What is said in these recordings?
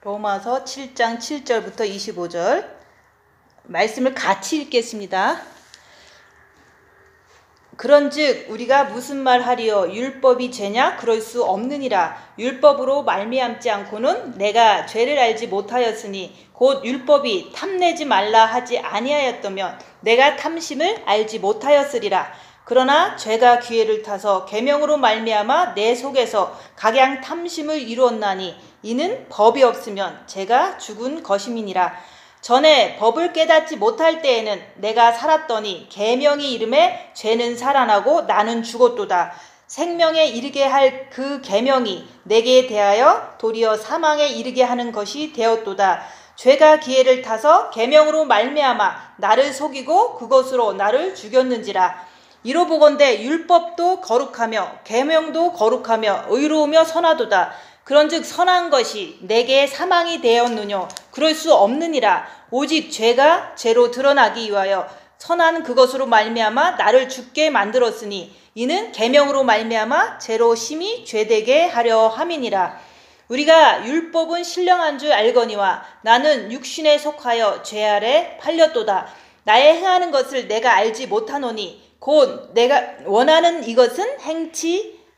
로마서 7장 7절부터 25절 말씀을 같이 읽겠습니다. 그런즉 우리가 무슨 말 하리요? 율법이 죄냐? 그럴 수 없느니라. 율법으로 말미암지 않고는 내가 죄를 알지 못하였으니 곧 율법이 탐내지 말라 하지 아니하였다면 내가 탐심을 알지 못하였으리라. 그러나 죄가 기회를 타서 계명으로 말미암아 내 속에서 각양 탐심을 이루었나니 이는 법이 없으면 죄가 죽은 것임이니라. 전에 법을 깨닫지 못할 때에는 내가 살았더니 계명이 이름에 죄는 살아나고 나는 죽었도다. 생명에 이르게 할 그 계명이 내게 대하여 도리어 사망에 이르게 하는 것이 되었도다. 죄가 기회를 타서 계명으로 말미암아 나를 속이고 그것으로 나를 죽였는지라. 이로 보건대 율법도 거룩하며 계명도 거룩하며 의로우며 선하도다. 그런즉 선한 것이 내게 사망이 되었느뇨? 그럴 수 없느니라. 오직 죄가 죄로 드러나기 위하여 선한 그것으로 말미암아 나를 죽게 만들었으니 이는 계명으로 말미암아 죄로 심히 죄되게 하려 함이니라. 우리가 율법은 신령한 줄 알거니와 나는 육신에 속하여 죄 아래 팔렸도다. 나의 행하는 것을 내가 알지 못하노니 곧 내가 원하는 이것은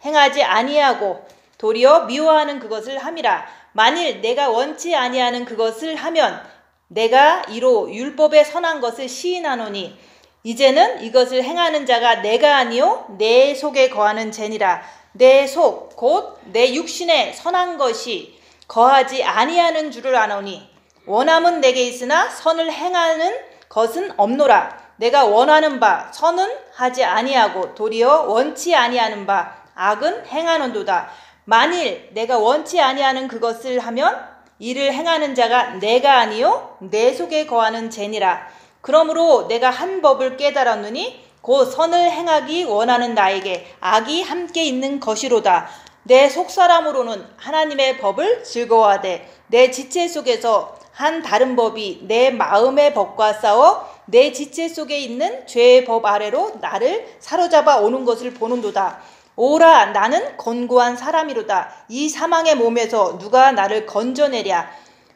행하지 아니하고 도리어 미워하는 그것을 함이라. 만일 내가 원치 아니하는 그것을 하면 내가 이로 율법에 선한 것을 시인하노니 이제는 이것을 행하는 자가 내가 아니요 내 속에 거하는 죄니라. 내 속 곧 내 육신에 선한 것이 거하지 아니하는 줄을 아노니 원함은 내게 있으나 선을 행하는 것은 없노라. 내가 원하는 바 선은 하지 아니하고 도리어 원치 아니하는 바 악은 행하는도다. 만일 내가 원치 아니하는 그것을 하면 이를 행하는 자가 내가 아니요 내 속에 거하는 죄니라. 그러므로 내가 한 법을 깨달았느니 곧 선을 행하기 원하는 나에게 악이 함께 있는 것이로다. 내 속사람으로는 하나님의 법을 즐거워하되 내 지체 속에서 한 다른 법이 내 마음의 법과 싸워 내 지체 속에 있는 죄의 법 아래로 나를 사로잡아 오는 것을 보는도다. 오라, 나는 곤고한 사람이로다. 이 사망의 몸에서 누가 나를 건져내랴.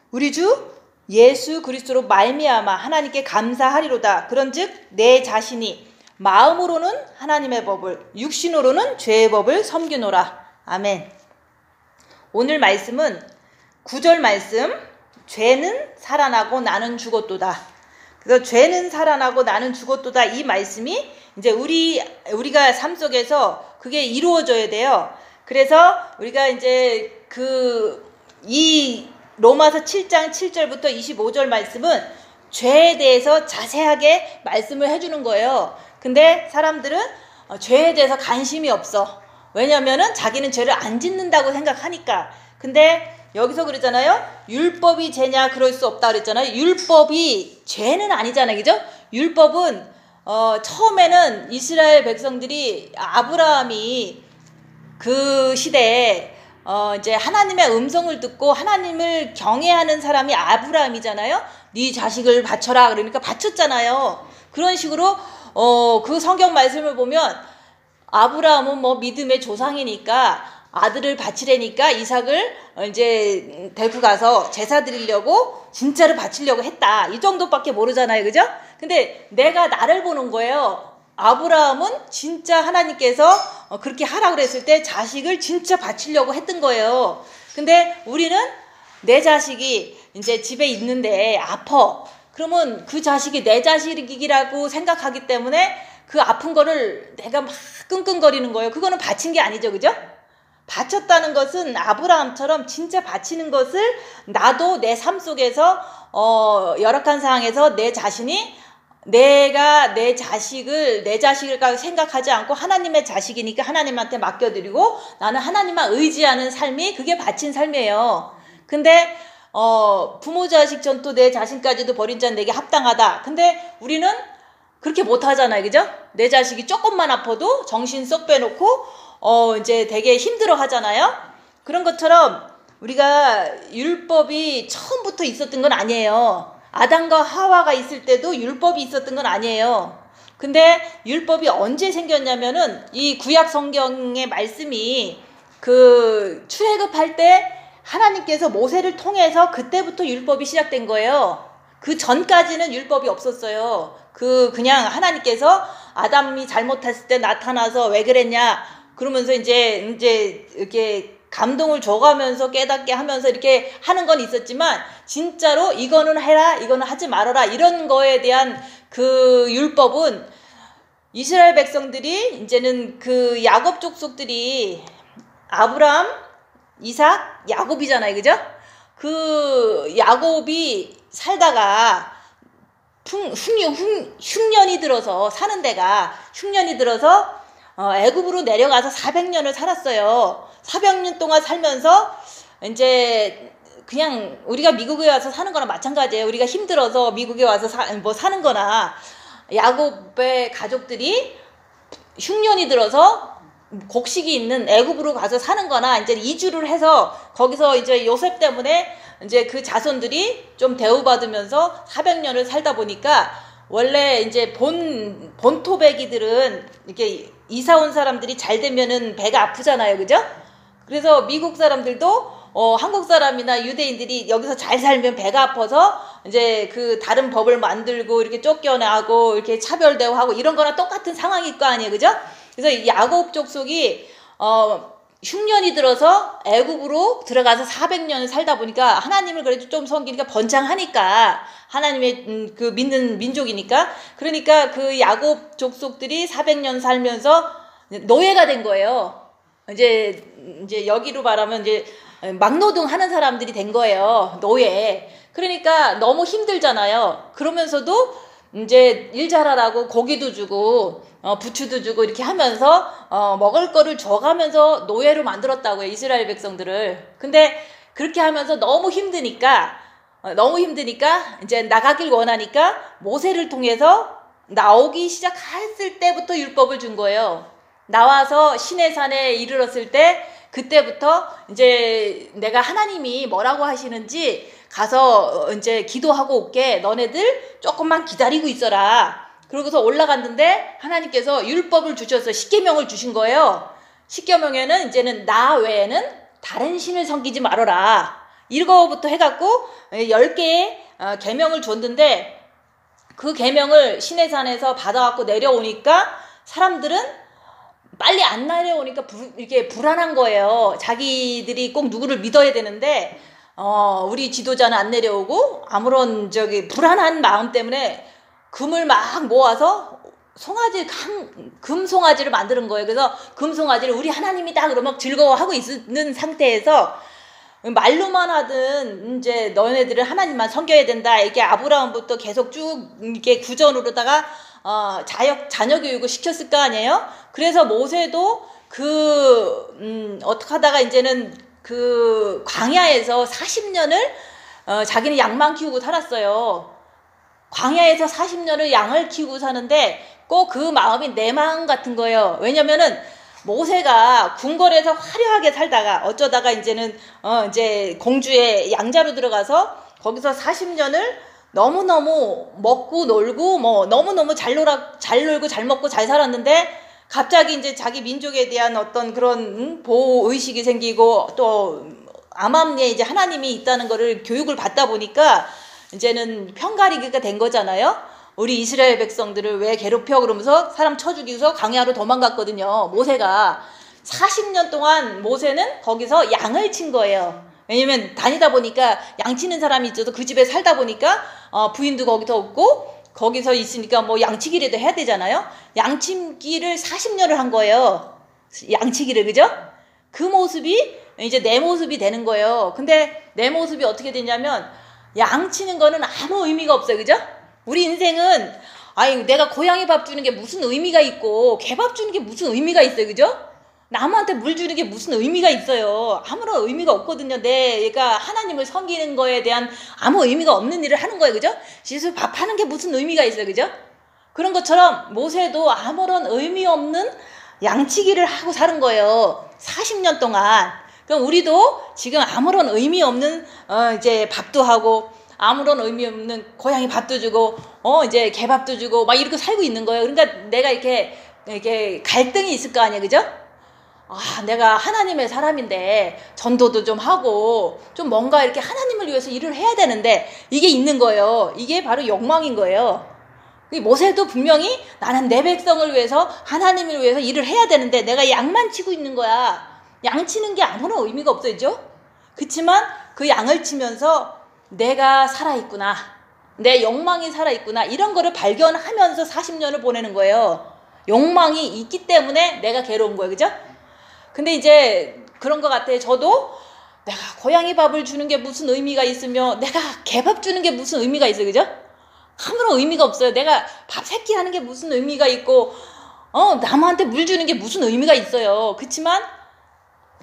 우리 주 예수 그리스도로 말미암아 하나님께 감사하리로다. 그런즉 내 자신이 마음으로는 하나님의 법을 육신으로는 죄의 법을 섬기노라. 아멘. 오늘 말씀은 9절 말씀, 죄는 살아나고 나는 죽었도다. 그래서 죄는 살아나고 나는 죽었도다. 이 말씀이 이제 우리가 삶 속에서 그게 이루어져야 돼요. 그래서 우리가 이제 이 로마서 7장 7절부터 25절 말씀은 죄에 대해서 자세하게 말씀을 해주는 거예요. 근데 사람들은 죄에 대해서 관심이 없어. 왜냐면은 자기는 죄를 안 짓는다고 생각하니까. 근데 여기서 그러잖아요. 율법이 죄냐? 그럴 수 없다 그랬잖아요. 율법이 죄는 아니잖아요. 그죠? 율법은 처음에는 이스라엘 백성들이 아브라함이 그 시대에 이제 하나님의 음성을 듣고 하나님을 경외하는 사람이 아브라함이잖아요. 네 자식을 바쳐라 그러니까 바쳤잖아요. 그런 식으로 그 성경 말씀을 보면 아브라함은 뭐 믿음의 조상이니까 아들을 바치려니까 이삭을 이제 데리고 가서 제사 드리려고 진짜로 바치려고 했다. 이 정도밖에 모르잖아요. 그죠? 근데 내가 나를 보는 거예요. 아브라함은 진짜 하나님께서 그렇게 하라고 그랬을 때 자식을 진짜 바치려고 했던 거예요. 근데 우리는 내 자식이 이제 집에 있는데 아파. 그러면 그 자식이 내 자식이라고 생각하기 때문에 그 아픈 거를 내가 막 끙끙거리는 거예요. 그거는 바친 게 아니죠. 그죠? 바쳤다는 것은 아브라함처럼 진짜 바치는 것을 나도 내 삶 속에서 열악한 상황에서 내 자신이 내가 내 자식을 생각하지 않고 하나님의 자식이니까 하나님한테 맡겨드리고 나는 하나님만 의지하는 삶이 그게 바친 삶이에요. 근데 부모 자식 전또 내 자신까지도 버린 자는 내게 합당하다. 근데 우리는 그렇게 못하잖아요. 그죠? 내 자식이 조금만 아파도 정신 쏙 빼놓고 이제 되게 힘들어 하잖아요. 그런 것처럼 우리가 율법이 처음부터 있었던 건 아니에요. 아담과 하와가 있을 때도 율법이 있었던 건 아니에요. 근데 율법이 언제 생겼냐면은 이 구약 성경의 말씀이 그 출애굽할 때 하나님께서 모세를 통해서 그때부터 율법이 시작된 거예요. 그 전까지는 율법이 없었어요. 그냥 하나님께서 아담이 잘못했을 때 나타나서 왜 그랬냐 그러면서 이제 이렇게 감동을 줘가면서 깨닫게 하면서 이렇게 하는 건 있었지만, 진짜로 이거는 해라 이거는 하지 말아라 이런 거에 대한 그 율법은 이스라엘 백성들이 이제는 그 야곱 족속들이 아브라함, 이삭, 야곱이잖아요, 그죠? 그 야곱이 살다가 흉년이 들어서 사는 데가 흉년이 들어서 애굽으로 내려가서 400년을 살았어요. 400년 동안 살면서 이제 그냥 우리가 미국에 와서 사는 거나 마찬가지예요. 우리가 힘들어서 미국에 와서 사는 거나, 야곱의 가족들이 흉년이 들어서 곡식이 있는 애굽으로 가서 사는 거나, 이제 이주를 해서 거기서 이제 요셉 때문에 이제 그 자손들이 좀 대우받으면서 400년을 살다 보니까, 원래 이제 본토배기들은 이렇게 이사 온 사람들이 잘 되면은 배가 아프잖아요, 그죠? 그래서 미국 사람들도 한국 사람이나 유대인들이 여기서 잘 살면 배가 아파서 이제 그 다른 법을 만들고 이렇게 쫓겨나고 이렇게 차별 대우하고 이런 거랑 똑같은 상황일 거 아니에요, 그죠? 그래서 야곱 족속이 흉년이 들어서 애굽으로 들어가서 400년을 살다 보니까, 하나님을 그래도 좀 섬기니까 번창하니까, 하나님의 그 믿는 민족이니까, 그러니까 그 야곱 족속들이 400년 살면서 노예가 된 거예요. 이제 여기로 말하면 이제 막노동 하는 사람들이 된 거예요. 노예. 그러니까 너무 힘들잖아요. 그러면서도 이제 일 잘하라고 고기도 주고 부추도 주고 이렇게 하면서 먹을 거를 줘가면서 노예로 만들었다고요, 이스라엘 백성들을. 근데 그렇게 하면서 너무 힘드니까 이제 나가길 원하니까 모세를 통해서 나오기 시작했을 때부터 율법을 준 거예요. 나와서 시내산에 이르렀을 때, 그때부터 이제 내가 하나님이 뭐라고 하시는지 가서 이제 기도하고 올게. 너네들 조금만 기다리고 있어라. 그러고서 올라갔는데 하나님께서 율법을 주셔서 십계명을 주신 거예요. 십계명에는 이제는 나 외에는 다른 신을 섬기지 말아라. 이거부터 해갖고 10개의 계명을 줬는데, 그 계명을 시내산에서 받아갖고 내려오니까 사람들은 빨리 안 내려오니까 이렇게 불안한 거예요. 자기들이 꼭 누구를 믿어야 되는데 우리 지도자는 안 내려오고, 아무런 불안한 마음 때문에 금을 막 모아서 금송아지를 만드는 거예요. 그래서 금송아지를 우리 하나님이다 그러면 즐거워하고 있는 상태에서, 말로만 하든 이제 너네들은 하나님만 섬겨야 된다, 이게 아브라함부터 계속 쭉 이렇게 구전으로다가 자녀 교육을 시켰을 거 아니에요? 그래서 모세도 어떻게 하다가 이제는 그 광야에서 40년을 자기는 양만 키우고 살았어요. 광야에서 40년을 양을 키우고 사는데 꼭 그 마음이 내 마음 같은 거예요. 왜냐면은 모세가 궁궐에서 화려하게 살다가 어쩌다가 이제는 이제 공주의 양자로 들어가서 거기서 40년을 너무너무 먹고 놀고 너무너무 잘 놀고 잘 먹고 잘 살았는데, 갑자기 이제 자기 민족에 대한 어떤 그런 보호 의식이 생기고, 또 암암리에 이제 하나님이 있다는 거를 교육을 받다 보니까 이제는 편가르기가 된 거잖아요. 우리 이스라엘 백성들을 왜 괴롭혀 그러면서 사람 쳐 죽이고서 광야로 도망갔거든요. 모세가 40년 동안 모세는 거기서 양을 친 거예요. 왜냐면 다니다 보니까 양 치는 사람이 있어도 그 집에 살다 보니까 부인도 거기서 없고 거기서 있으니까 양치기라도 해야 되잖아요. 양치기를 40년을 한 거예요. 양치기를, 그죠? 그 모습이 이제 내 모습이 되는 거예요. 근데 내 모습이 어떻게 되냐면, 양치는 거는 아무 의미가 없어요, 그죠? 우리 인생은 내가 고양이 밥 주는 게 무슨 의미가 있고 개밥 주는 게 무슨 의미가 있어요, 그죠? 나무한테 물 주는 게 무슨 의미가 있어요. 아무런 의미가 없거든요. 내가 하나님을 섬기는 거에 대한 아무 의미가 없는 일을 하는 거예요, 그죠? 지수 밥하는 게 무슨 의미가 있어요, 그죠? 그런 것처럼 모세도 아무런 의미 없는 양치기를 하고 사는 거예요, 40년 동안. 그럼 우리도 지금 아무런 의미 없는 이제 밥도 하고, 아무런 의미 없는 고양이 밥도 주고 이제 개밥도 주고 막 이렇게 살고 있는 거예요. 그러니까 내가 이렇게 갈등이 있을 거 아니에요, 그죠? 내가 하나님의 사람인데 전도도 좀 하고 좀 뭔가 이렇게 하나님을 위해서 일을 해야 되는데 이게 있는 거예요. 이게 바로 욕망인 거예요. 모세도 분명히 나는 내 백성을 위해서 하나님을 위해서 일을 해야 되는데 내가 양만 치고 있는 거야. 양 치는 게 아무런 의미가 없어요. 그렇지만 그 양을 치면서 내가 살아있구나. 내 욕망이 살아있구나. 이런 거를 발견하면서 40년을 보내는 거예요. 욕망이 있기 때문에 내가 괴로운 거예요. 그죠? 근데 이제 그런 것 같아요. 저도 내가 고양이 밥을 주는 게 무슨 의미가 있으며 내가 개밥 주는 게 무슨 의미가 있어요. 그죠? 아무런 의미가 없어요. 내가 밥 새끼 하는 게 무슨 의미가 있고 남한테 물 주는 게 무슨 의미가 있어요. 그렇지만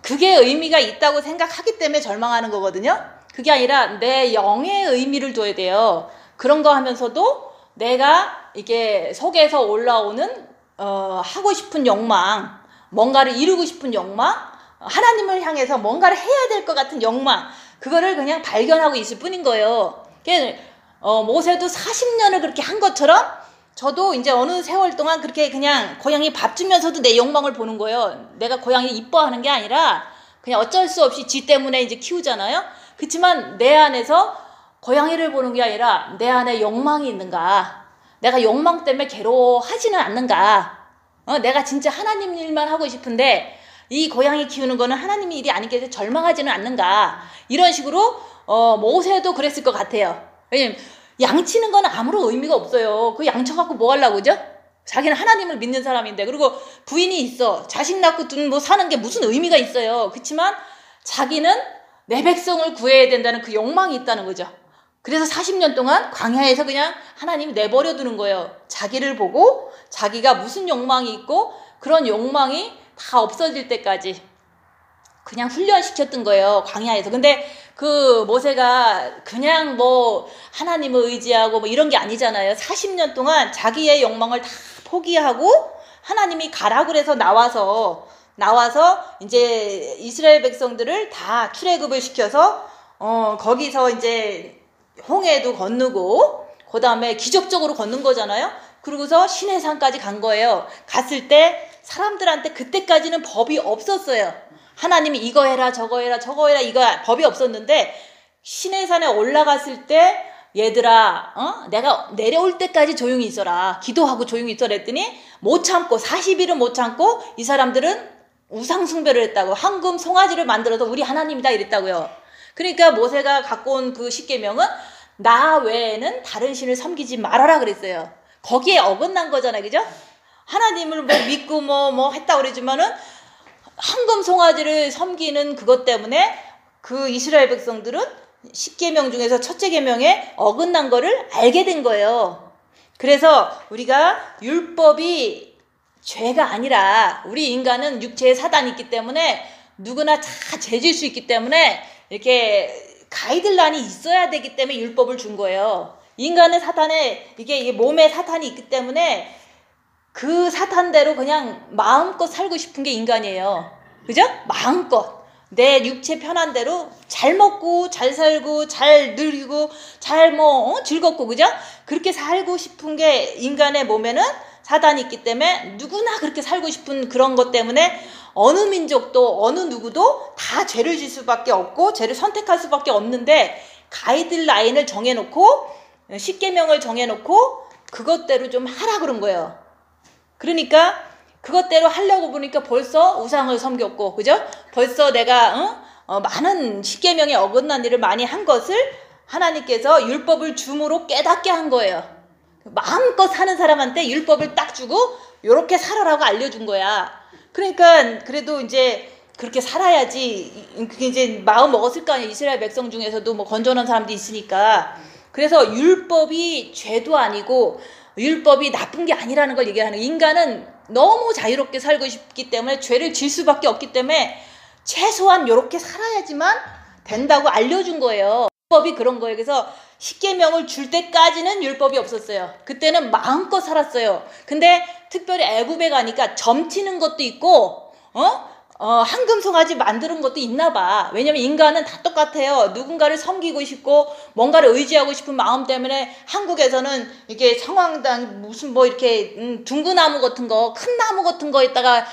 그게 의미가 있다고 생각하기 때문에 절망하는 거거든요. 그게 아니라 내 영의 의미를 둬야 돼요. 그런 거 하면서도 내가 이게 속에서 올라오는 하고 싶은 욕망, 뭔가를 이루고 싶은 욕망, 하나님을 향해서 뭔가를 해야 될 것 같은 욕망, 그거를 그냥 발견하고 있을 뿐인 거예요. 모세도 40년을 그렇게 한 것처럼 저도 이제 어느 세월 동안 그렇게 그냥 고양이 밥 주면서도 내 욕망을 보는 거예요. 내가 고양이를 이뻐하는 게 아니라 그냥 어쩔 수 없이 지 때문에 이제 키우잖아요. 그렇지만 내 안에서 고양이를 보는 게 아니라 내 안에 욕망이 있는가, 내가 욕망 때문에 괴로워하지는 않는가, 내가 진짜 하나님 일만 하고 싶은데 이 고양이 키우는 거는 하나님의 일이 아니기 때문에 절망하지는 않는가, 이런 식으로 모세도 그랬을 것 같아요. 왜냐면 양치는 거는 아무런 의미가 없어요. 그 양쳐갖고 뭐 하려고, 그죠? 자기는 하나님을 믿는 사람인데, 그리고 부인이 있어, 자식 낳고 뭐 사는 게 무슨 의미가 있어요. 그렇지만 자기는 내 백성을 구해야 된다는 그 욕망이 있다는 거죠. 그래서 40년 동안 광야에서 그냥 하나님이 내버려 두는 거예요. 자기를 보고 자기가 무슨 욕망이 있고 그런 욕망이 다 없어질 때까지 그냥 훈련시켰던 거예요, 광야에서. 근데 그 모세가 그냥 뭐 하나님을 의지하고 뭐 이런 게 아니잖아요. 40년 동안 자기의 욕망을 다 포기하고 하나님이 가라 그래서 나와서 이제 이스라엘 백성들을 다 출애굽을 시켜서 거기서 이제 홍해도 건너고 그 다음에 기적적으로 걷는 거잖아요. 그러고서 시내산까지 간 거예요. 갔을 때 사람들한테 그때까지는 법이 없었어요. 하나님이 이거 해라 저거 해라 저거 해라 이거 법이 없었는데 시내산에 올라갔을 때 얘들아 내가 내려올 때까지 조용히 있어라, 기도하고 조용히 있어라 했더니 못 참고 40일은 못 참고 이 사람들은 우상 숭배를 했다고, 황금 송아지를 만들어서 우리 하나님이다 이랬다고요. 그러니까 모세가 갖고 온 그 십계명은 나 외에는 다른 신을 섬기지 말아라 그랬어요. 거기에 어긋난 거잖아요. 그죠? 하나님을 뭐 믿고 뭐 했다고 그러지만은 황금 송아지를 섬기는 그것 때문에 그 이스라엘 백성들은 십계명 중에서 첫째 계명에 어긋난 거를 알게 된 거예요. 그래서 우리가 율법이 죄가 아니라 우리 인간은 육체에 사단이 있기 때문에 누구나 다 죄질 수 있기 때문에 이렇게 가이드라인이 있어야 되기 때문에 율법을 준 거예요. 인간은 사탄에 이게 몸에 사탄이 있기 때문에 그 사탄대로 그냥 마음껏 살고 싶은 게 인간이에요. 그죠? 마음껏 내 육체 편한 대로 잘 먹고 잘 살고 잘 누리고 잘 즐겁고, 그죠? 그렇게 살고 싶은 게 인간의 몸에는 사단이 있기 때문에 누구나 그렇게 살고 싶은 그런 것 때문에 어느 민족도 어느 누구도 다 죄를 질 수밖에 없고 죄를 선택할 수밖에 없는데 가이드라인을 정해놓고 십계명을 정해놓고 그것대로 좀 하라 그런 거예요. 그러니까 그것대로 하려고 보니까 벌써 우상을 섬겼고, 그죠? 벌써 내가 많은 십계명에 어긋난 일을 많이 한 것을 하나님께서 율법을 줌으로 깨닫게 한 거예요. 마음껏 사는 사람한테 율법을 딱 주고 요렇게 살아라고 알려준 거야. 그러니까 그래도 이제 그렇게 살아야지 그게 이제 마음 먹었을 거 아니에요. 이스라엘 백성 중에서도 뭐 건전한 사람도 있으니까. 그래서 율법이 죄도 아니고 율법이 나쁜 게 아니라는 걸 얘기하는 거예요. 인간은 너무 자유롭게 살고 싶기 때문에 죄를 질 수밖에 없기 때문에 최소한 요렇게 살아야지만 된다고 알려준 거예요. 율법이 그런 거예요. 그래서 십계명을 줄 때까지는 율법이 없었어요. 그때는 마음껏 살았어요. 근데 특별히 애굽에 가니까 점치는 것도 있고 황금송아지 만드는 것도 있나 봐. 왜냐면 인간은 다 똑같아요. 누군가를 섬기고 싶고 뭔가를 의지하고 싶은 마음 때문에 한국에서는 이렇게 성황당 무슨 뭐 이렇게 둥그나무 같은 거, 큰 나무 같은 거에다가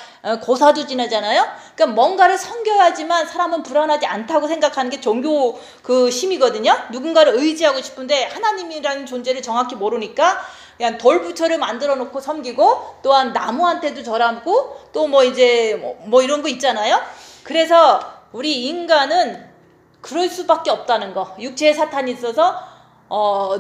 고사도 지내잖아요. 그러니까 뭔가를 섬겨야지만 사람은 불안하지 않다고 생각하는 게 종교 그 심이거든요. 누군가를 의지하고 싶은데 하나님이라는 존재를 정확히 모르니까 그냥 돌부처를 만들어 놓고 섬기고, 또한 나무한테도 절하고, 또 뭐 이제 뭐 이런 거 있잖아요. 그래서 우리 인간은 그럴 수밖에 없다는 거. 육체에 사탄이 있어서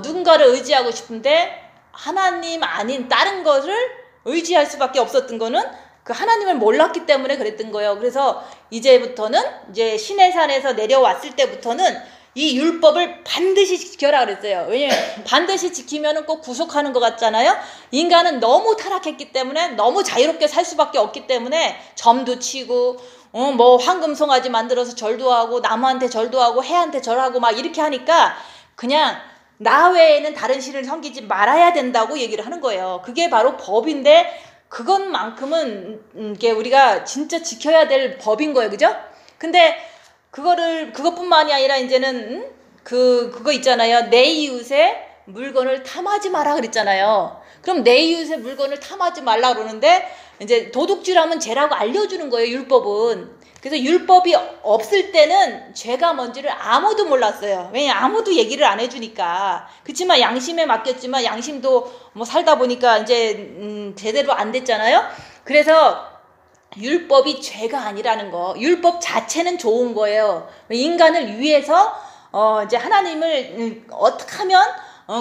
누군가를 의지하고 싶은데 하나님 아닌 다른 것을 의지할 수밖에 없었던 거는 그 하나님을 몰랐기 때문에 그랬던 거예요. 그래서 이제부터는 이제 시내산에서 내려왔을 때부터는 이 율법을 반드시 지켜라 그랬어요. 왜냐면 반드시 지키면 꼭 구속하는 것 같잖아요. 인간은 너무 타락했기 때문에 너무 자유롭게 살 수밖에 없기 때문에 점도 치고 뭐 황금송아지 만들어서 절도 하고 나무한테 절도 하고 해한테 절하고 막 이렇게 하니까 그냥 나 외에는 다른 신을 섬기지 말아야 된다고 얘기를 하는 거예요. 그게 바로 법인데 그것만큼은 이게 우리가 진짜 지켜야 될 법인 거예요. 그죠? 근데 그것뿐만이 아니라 이제는 그거 있잖아요. 내 이웃의 물건을 탐하지 마라 그랬잖아요. 그럼 내 이웃의 물건을 탐하지 말라 그러는데 이제 도둑질하면 죄라고 알려주는 거예요. 율법은. 그래서 율법이 없을 때는 죄가 뭔지를 아무도 몰랐어요. 왜냐 아무도 얘기를 안 해주니까. 그렇지만 양심에 맡겼지만 양심도 뭐 살다 보니까 이제 제대로 안 됐잖아요. 그래서 율법이 죄가 아니라는 거. 율법 자체는 좋은 거예요. 인간을 위해서 이제 하나님을 어떻게 하면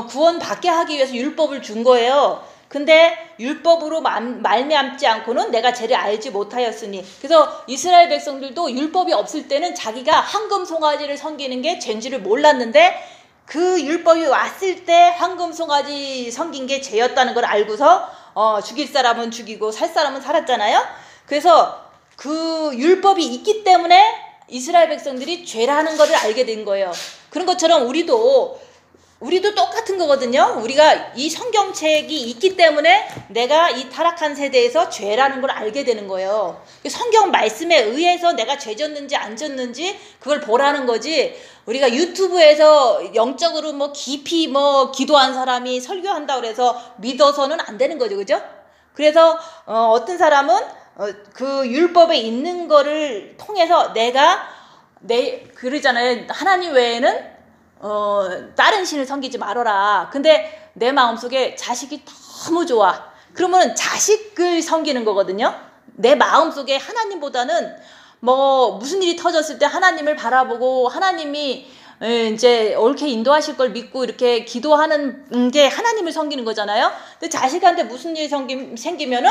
구원받게 하기 위해서 율법을 준 거예요. 근데 율법으로 말미암지 않고는 내가 죄를 알지 못하였으니. 그래서 이스라엘 백성들도 율법이 없을 때는 자기가 황금송아지를 섬기는 게 죄인지를 몰랐는데 그 율법이 왔을 때 황금송아지 섬긴 게 죄였다는 걸 알고서 죽일 사람은 죽이고 살 사람은 살았잖아요. 그래서 그 율법이 있기 때문에 이스라엘 백성들이 죄라는 것을 알게 된 거예요. 그런 것처럼 우리도 똑같은 거거든요. 우리가 이 성경책이 있기 때문에 내가 이 타락한 세대에서 죄라는 걸 알게 되는 거예요. 성경 말씀에 의해서 내가 죄 졌는지 안 졌는지 그걸 보라는 거지. 우리가 유튜브에서 영적으로 뭐 깊이 뭐 기도한 사람이 설교한다고 해서 믿어서는 안 되는 거죠. 그죠? 그래서 어떤 사람은 그 율법에 있는 거를 통해서 그러잖아요. 하나님 외에는 다른 신을 섬기지 말아라. 근데 내 마음속에 자식이 너무 좋아. 그러면 자식을 섬기는 거거든요. 내 마음속에 하나님보다는 뭐 무슨 일이 터졌을 때 하나님을 바라보고 하나님이 이제 옳게 인도하실 걸 믿고 이렇게 기도하는 게 하나님을 섬기는 거잖아요. 근데 자식한테 무슨 일이 생기면은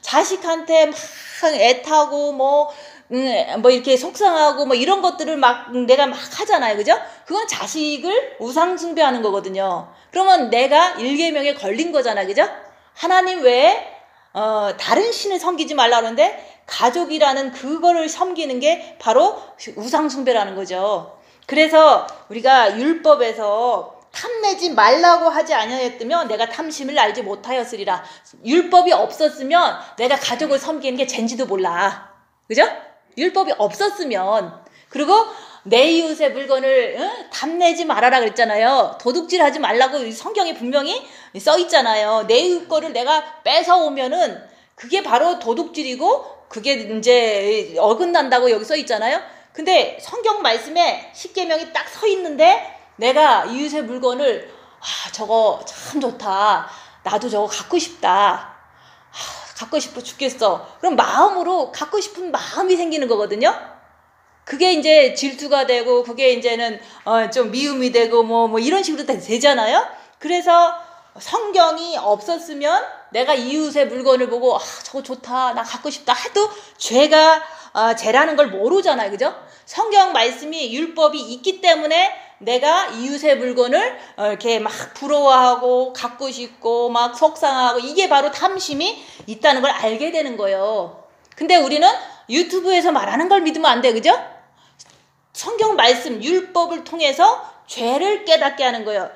자식한테 막 애타고 뭐 이렇게 속상하고 뭐 이런 것들을 막 내가 막 하잖아요. 그죠? 그건 자식을 우상숭배하는 거거든요. 그러면 내가 일계명에 걸린 거잖아. 그죠? 하나님 외에 다른 신을 섬기지 말라 그러는데 가족이라는 그거를 섬기는 게 바로 우상숭배라는 거죠. 그래서 우리가 율법에서 탐내지 말라고 하지 아니하였으면 내가 탐심을 알지 못하였으리라. 율법이 없었으면 내가 가족을 섬기는 게 젠지도 몰라. 그죠? 율법이 없었으면. 그리고 내 이웃의 물건을 탐내지 말아라 그랬잖아요. 도둑질하지 말라고 성경에 분명히 써 있잖아요. 내 이웃 거를 내가 뺏어오면은 그게 바로 도둑질이고 그게 이제 어긋난다고 여기 써 있잖아요. 근데 성경 말씀에 십계명이 딱 서 있는데 내가 이웃의 물건을 저거 참 좋다. 나도 저거 갖고 싶다. 갖고 싶어 죽겠어. 그럼 마음으로 갖고 싶은 마음이 생기는 거거든요. 그게 이제 질투가 되고 그게 이제는 좀 미움이 되고 뭐 이런 식으로 되잖아요. 그래서 성경이 없었으면 내가 이웃의 물건을 보고 저거 좋다. 나 갖고 싶다. 해도 죄라는 걸 모르잖아요. 그죠? 성경 말씀이 율법이 있기 때문에 내가 이웃의 물건을 이렇게 막 부러워하고 갖고 싶고 막 속상하고 이게 바로 탐심이 있다는 걸 알게 되는 거예요. 근데 우리는 유튜브에서 말하는 걸 믿으면 안 돼. 그죠? 성경 말씀 율법을 통해서 죄를 깨닫게 하는 거예요.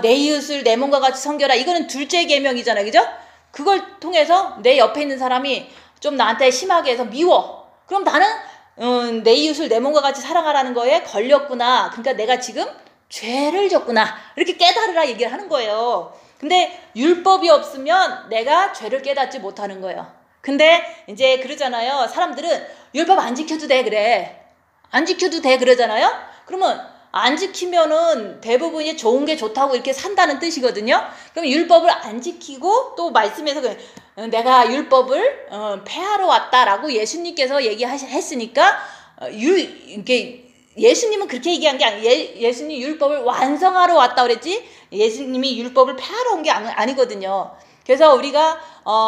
내 이웃을 내 몸과 같이 섬겨라. 이거는 둘째 계명이잖아요. 그죠? 그걸 통해서 내 옆에 있는 사람이 좀 나한테 심하게 해서 미워. 그럼 나는 내 이웃을 내 몸과 같이 사랑하라는 거에 걸렸구나. 그러니까 내가 지금 죄를 졌구나. 이렇게 깨달으라 얘기를 하는 거예요. 근데 율법이 없으면 내가 죄를 깨닫지 못하는 거예요. 근데 이제 그러잖아요. 사람들은 율법 안 지켜도 돼 그래. 안 지켜도 돼 그러잖아요. 그러면 안 지키면은 대부분이 좋은 게 좋다고 이렇게 산다는 뜻이거든요. 그럼 율법을 안 지키고 또 말씀에서 내가 율법을 폐하러 왔다라고 예수님께서 얘기했으니까 이게 예수님은 그렇게 얘기한 게 아니에요. 예수님 율법을 완성하러 왔다 그랬지 예수님이 율법을 폐하러 온 게 아니거든요. 그래서 우리가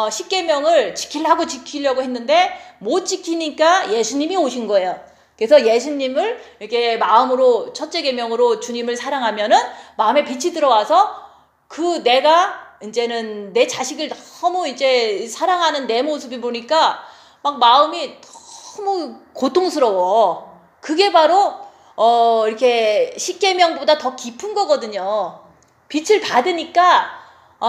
십계명을 지키려고 했는데 못 지키니까 예수님이 오신 거예요. 그래서 예수님을 이렇게 마음으로 첫째 계명으로 주님을 사랑하면은 마음에 빛이 들어와서 내가 이제는 내 자식을 너무 이제 사랑하는 내 모습이 보니까 막 마음이 너무 고통스러워. 그게 바로 이렇게 십계명보다 더 깊은 거거든요. 빛을 받으니까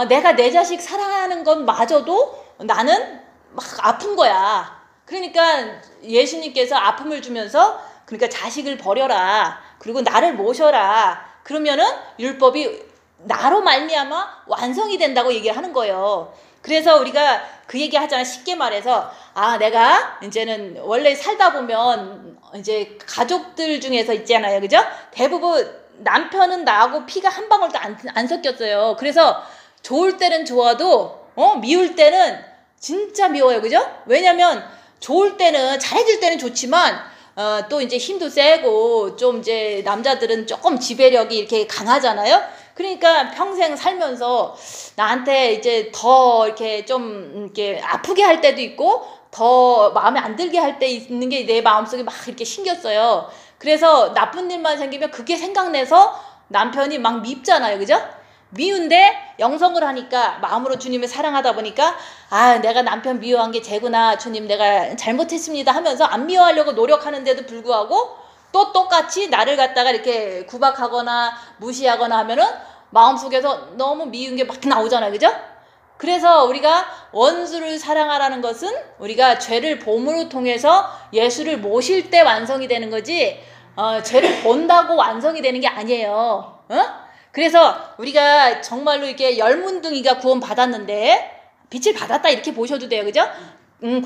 내가 내 자식 사랑하는 것마저도 나는 막 아픈 거야. 그러니까 예수님께서 아픔을 주면서 그러니까 자식을 버려라. 그리고 나를 모셔라. 그러면은 율법이 나로 말미암아 완성이 된다고 얘기를 하는 거예요. 그래서 우리가 그 얘기 하잖아. 쉽게 말해서 내가 이제는 원래 살다 보면 이제 가족들 중에서 있잖아요. 그죠? 대부분 남편은 나하고 피가 한 방울도 안 섞였어요. 그래서 좋을 때는 좋아도 미울 때는 진짜 미워요. 그죠? 왜냐면 좋을 때는 잘해줄 때는 좋지만 또 이제 힘도 세고 좀 이제 남자들은 조금 지배력이 이렇게 강하잖아요. 그러니까 평생 살면서 나한테 이제 더 이렇게 좀 이렇게 아프게 할 때도 있고 더 마음에 안 들게 할 때 있는 게 내 마음속에 막 이렇게 신겼어요. 그래서 나쁜 일만 생기면 그게 생각내서 남편이 막 밉잖아요. 그죠? 미운데 영성을 하니까 마음으로 주님을 사랑하다 보니까 내가 남편 미워한 게 죄구나. 주님 내가 잘못했습니다 하면서 안 미워하려고 노력하는데도 불구하고 또 똑같이 나를 갖다가 이렇게 구박하거나 무시하거나 하면은 마음속에서 너무 미운 게 막 나오잖아요. 그죠? 그래서 우리가 원수를 사랑하라는 것은 우리가 죄를 봄으로 통해서 예수를 모실 때 완성이 되는 거지 죄를 본다고 완성이 되는 게 아니에요. 그래서 우리가 정말로 이렇게 열문둥이가 구원 받았는데 빛을 받았다 이렇게 보셔도 돼요. 그죠?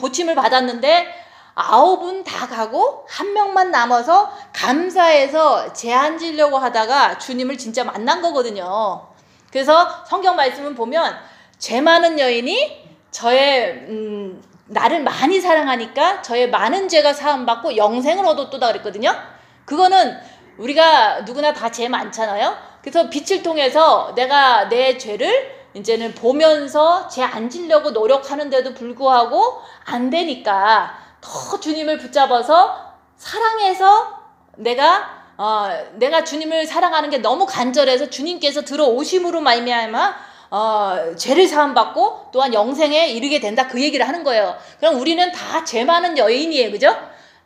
고침을 받았는데 9은 다 가고 1명만 남아서 감사해서 제 앉으려고 하다가 주님을 진짜 만난 거거든요. 그래서 성경 말씀을 보면 죄 많은 여인이 저의 나를 많이 사랑하니까 저의 많은 죄가 사함받고 영생을 얻었도다 그랬거든요. 그거는 우리가 누구나 다 죄 많잖아요. 그래서 빛을 통해서 내가 내 죄를 이제는 보면서 죄 안 지려고 노력하는데도 불구하고 안 되니까 더 주님을 붙잡아서 사랑해서 내가 주님을 사랑하는 게 너무 간절해서 주님께서 들어오심으로 말미암아 죄를 사함받고 또한 영생에 이르게 된다 그 얘기를 하는 거예요. 그럼 우리는 다 죄 많은 여인이에요. 그죠?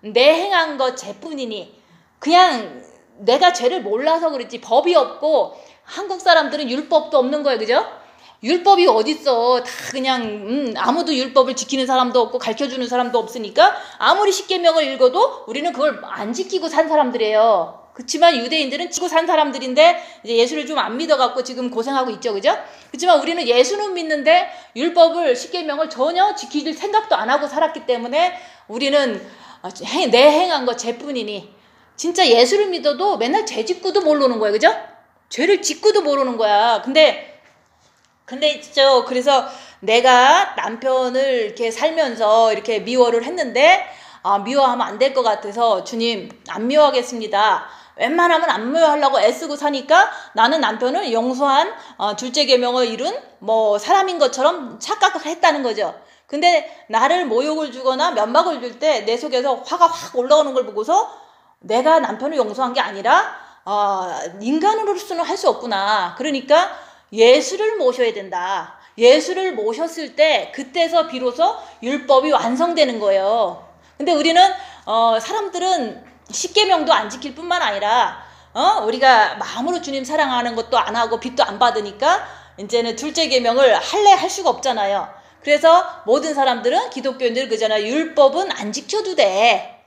내 행한 것 죄뿐이니 그냥 내가 죄를 몰라서 그렇지 법이 없고 한국 사람들은 율법도 없는 거예요. 그죠? 율법이 어딨어. 다 그냥 아무도 율법을 지키는 사람도 없고 가르쳐주는 사람도 없으니까 아무리 십계명을 읽어도 우리는 그걸 안 지키고 산 사람들이에요. 그렇지만 유대인들은 지키고 산 사람들인데 이제 예수를 좀 안 믿어갖고 지금 고생하고 있죠. 그죠? 그렇지만 우리는 예수는 믿는데 율법을 십계명을 전혀 지킬 생각도 안 하고 살았기 때문에 우리는 내 행한 것 죄뿐이니 진짜 예수를 믿어도 맨날 죄 짓고도 모르는 거예요. 그죠? 죄를 짓고도 모르는 거야. 근데 있죠. 그래서 내가 남편을 이렇게 살면서 이렇게 미워를 했는데 미워하면 안 될 것 같아서 주님 안 미워하겠습니다. 웬만하면 안 미워하려고 애쓰고 사니까 나는 남편을 용서한 둘째 계명을 이룬 사람인 것처럼 착각했다는 거죠. 근데 나를 모욕을 주거나 면박을 줄 때 내 속에서 화가 확 올라오는 걸 보고서 내가 남편을 용서한 게 아니라 인간으로서는 할 수 없구나. 그러니까 예수를 모셔야 된다. 예수를 모셨을 때 그때서 비로소 율법이 완성되는 거예요. 근데 우리는 사람들은 십계명도 안 지킬 뿐만 아니라 우리가 마음으로 주님 사랑하는 것도 안 하고 빚도 안 받으니까 이제는 둘째 계명을 할 수가 없잖아요. 그래서 모든 사람들은 기독교인들 그잖아. 율법은 안 지켜도 돼.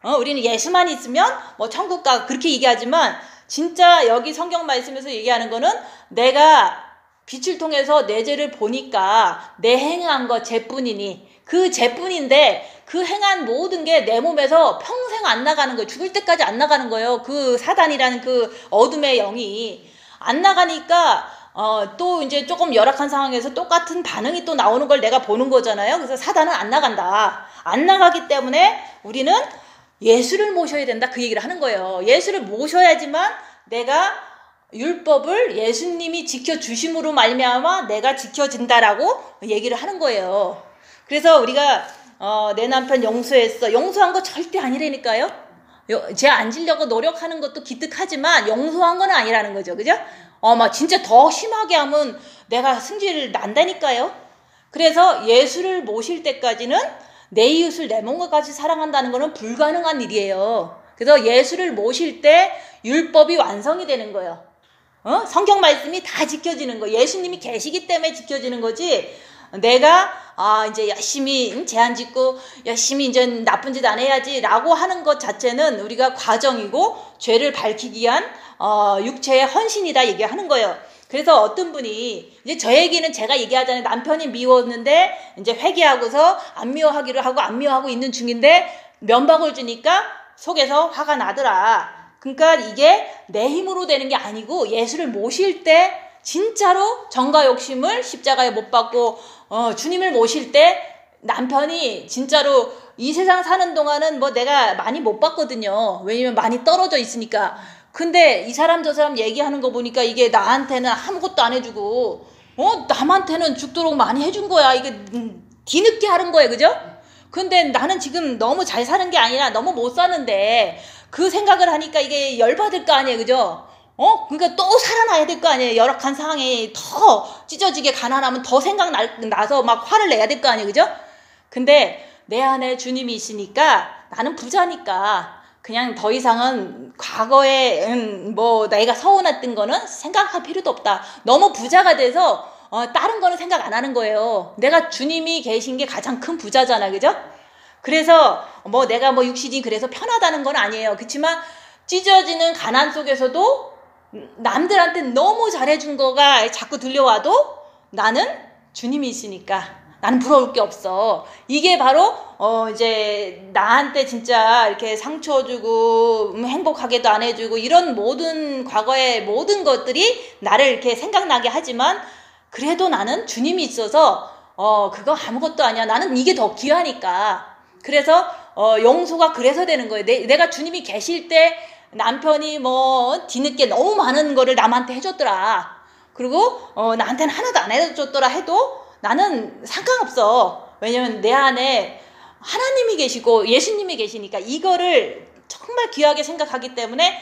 우리는 예수만 있으면 뭐 천국 가 그렇게 얘기하지만 진짜 여기 성경 말씀에서 얘기하는 거는 내가 빛을 통해서 내 죄를 보니까 내 행한 것 죄뿐이니 그 죄뿐인데 그 행한 모든 게 내 몸에서 평생 안 나가는 거예요. 죽을 때까지 안 나가는 거예요. 그 사단이라는 그 어둠의 영이 안 나가니까 또 이제 조금 열악한 상황에서 똑같은 반응이 또 나오는 걸 내가 보는 거잖아요. 그래서 사단은 안 나간다. 안 나가기 때문에 우리는 예수를 모셔야 된다. 그 얘기를 하는 거예요. 예수를 모셔야지만 내가 율법을 예수님이 지켜주심으로 말미암아 내가 지켜진다라고 얘기를 하는 거예요. 그래서 우리가 내 남편 용서했어. 용서한 거 절대 아니라니까요. 죄 안 지려고 노력하는 것도 기특하지만 용서한 건 아니라는 거죠. 그죠? 막 진짜 더 심하게 하면 내가 승질 난다니까요. 그래서 예수를 모실 때까지는 내 이웃을 내 몸과 같이 사랑한다는 것은 불가능한 일이에요. 그래서 예수를 모실 때 율법이 완성이 되는 거예요. 성경 말씀이 다 지켜지는 거. 예수님이 계시기 때문에 지켜지는 거지. 내가 이제 열심히 죄 안 짓고 열심히 이제 나쁜 짓 안 해야지라고 하는 것 자체는 우리가 과정이고 죄를 밝히기 위한 육체의 헌신이다 얘기하는 거예요. 그래서 어떤 분이 이제 저 얘기는 제가 얘기하잖아요. 남편이 미웠는데 이제 회개하고서 안 미워하기로 하고 안 미워하고 있는 중인데 면박을 주니까 속에서 화가 나더라. 그러니까 이게 내 힘으로 되는 게 아니고 예수를 모실 때 진짜로 정과 욕심을 십자가에 못 박고 주님을 모실 때 남편이 진짜로 이 세상 사는 동안은 뭐 내가 많이 못 봤거든요. 왜냐면 많이 떨어져 있으니까. 근데 이 사람 저 사람 얘기하는 거 보니까 이게 나한테는 아무것도 안 해주고 남한테는 죽도록 많이 해준 거야. 이게 뒤늦게 하는 거예요. 그죠? 근데 나는 지금 너무 잘 사는 게 아니라 너무 못 사는데 그 생각을 하니까 이게 열받을 거 아니에요. 그죠? 그러니까 또 살아나야 될 거 아니에요. 열악한 상황에 더 찢어지게 가난하면 더 생각나서 막 화를 내야 될 거 아니에요. 그죠? 근데 내 안에 주님이 있으니까 나는 부자니까 그냥 더 이상은 과거에 뭐 내가 서운했던 거는 생각할 필요도 없다. 너무 부자가 돼서 다른 거는 생각 안 하는 거예요. 내가 주님이 계신 게 가장 큰 부자잖아. 그죠? 그래서 뭐 내가 뭐 육신이 그래서 편하다는 건 아니에요. 그렇지만 찢어지는 가난 속에서도 남들한테 너무 잘해준 거가 자꾸 들려와도 나는 주님이 있으니까 나는 부러울 게 없어. 이게 바로 이제 나한테 진짜 이렇게 상처 주고 행복하게도 안 해주고 이런 모든 과거의 모든 것들이 나를 이렇게 생각나게 하지만 그래도 나는 주님이 있어서 그거 아무것도 아니야. 나는 이게 더 귀하니까. 그래서 용서가 그래서 되는 거예요. 내가 주님이 계실 때 남편이 뭐 뒤늦게 너무 많은 거를 남한테 해줬더라. 그리고 나한테는 하나도 안 해줬더라 해도 나는 상관없어. 왜냐면 내 안에 하나님이 계시고 예수님이 계시니까 이거를 정말 귀하게 생각하기 때문에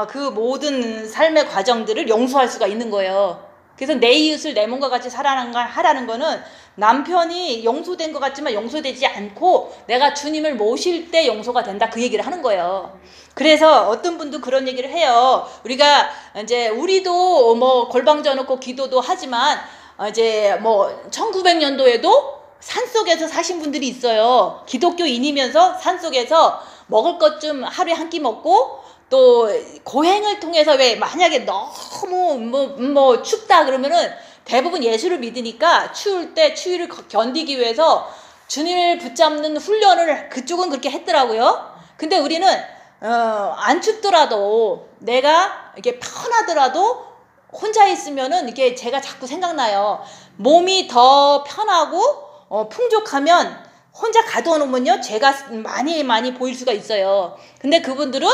그 모든 삶의 과정들을 용서할 수가 있는 거예요. 그래서 내 이웃을 내 몸과 같이 하라는 거는 남편이 용서된 것 같지만 용서되지 않고 내가 주님을 모실 때 용서가 된다. 그 얘기를 하는 거예요. 그래서 어떤 분도 그런 얘기를 해요. 우리가 이제 우리도 뭐 골방져 놓고 기도도 하지만 이제 뭐 1900년도에도 산속에서 사신 분들이 있어요. 기독교인이면서 산속에서 먹을 것 좀 하루에 한 끼 먹고 또 고행을 통해서 왜 만약에 너무 뭐 춥다 그러면은 대부분 예수를 믿으니까 추울 때 추위를 견디기 위해서 주님을 붙잡는 훈련을 그쪽은 그렇게 했더라고요. 근데 우리는 안 춥더라도 내가 이렇게 편하더라도 혼자 있으면은 이게 제가 자꾸 생각나요. 몸이 더 편하고 풍족하면 혼자 가둬놓으면요 죄가 많이 보일 수가 있어요. 근데 그분들은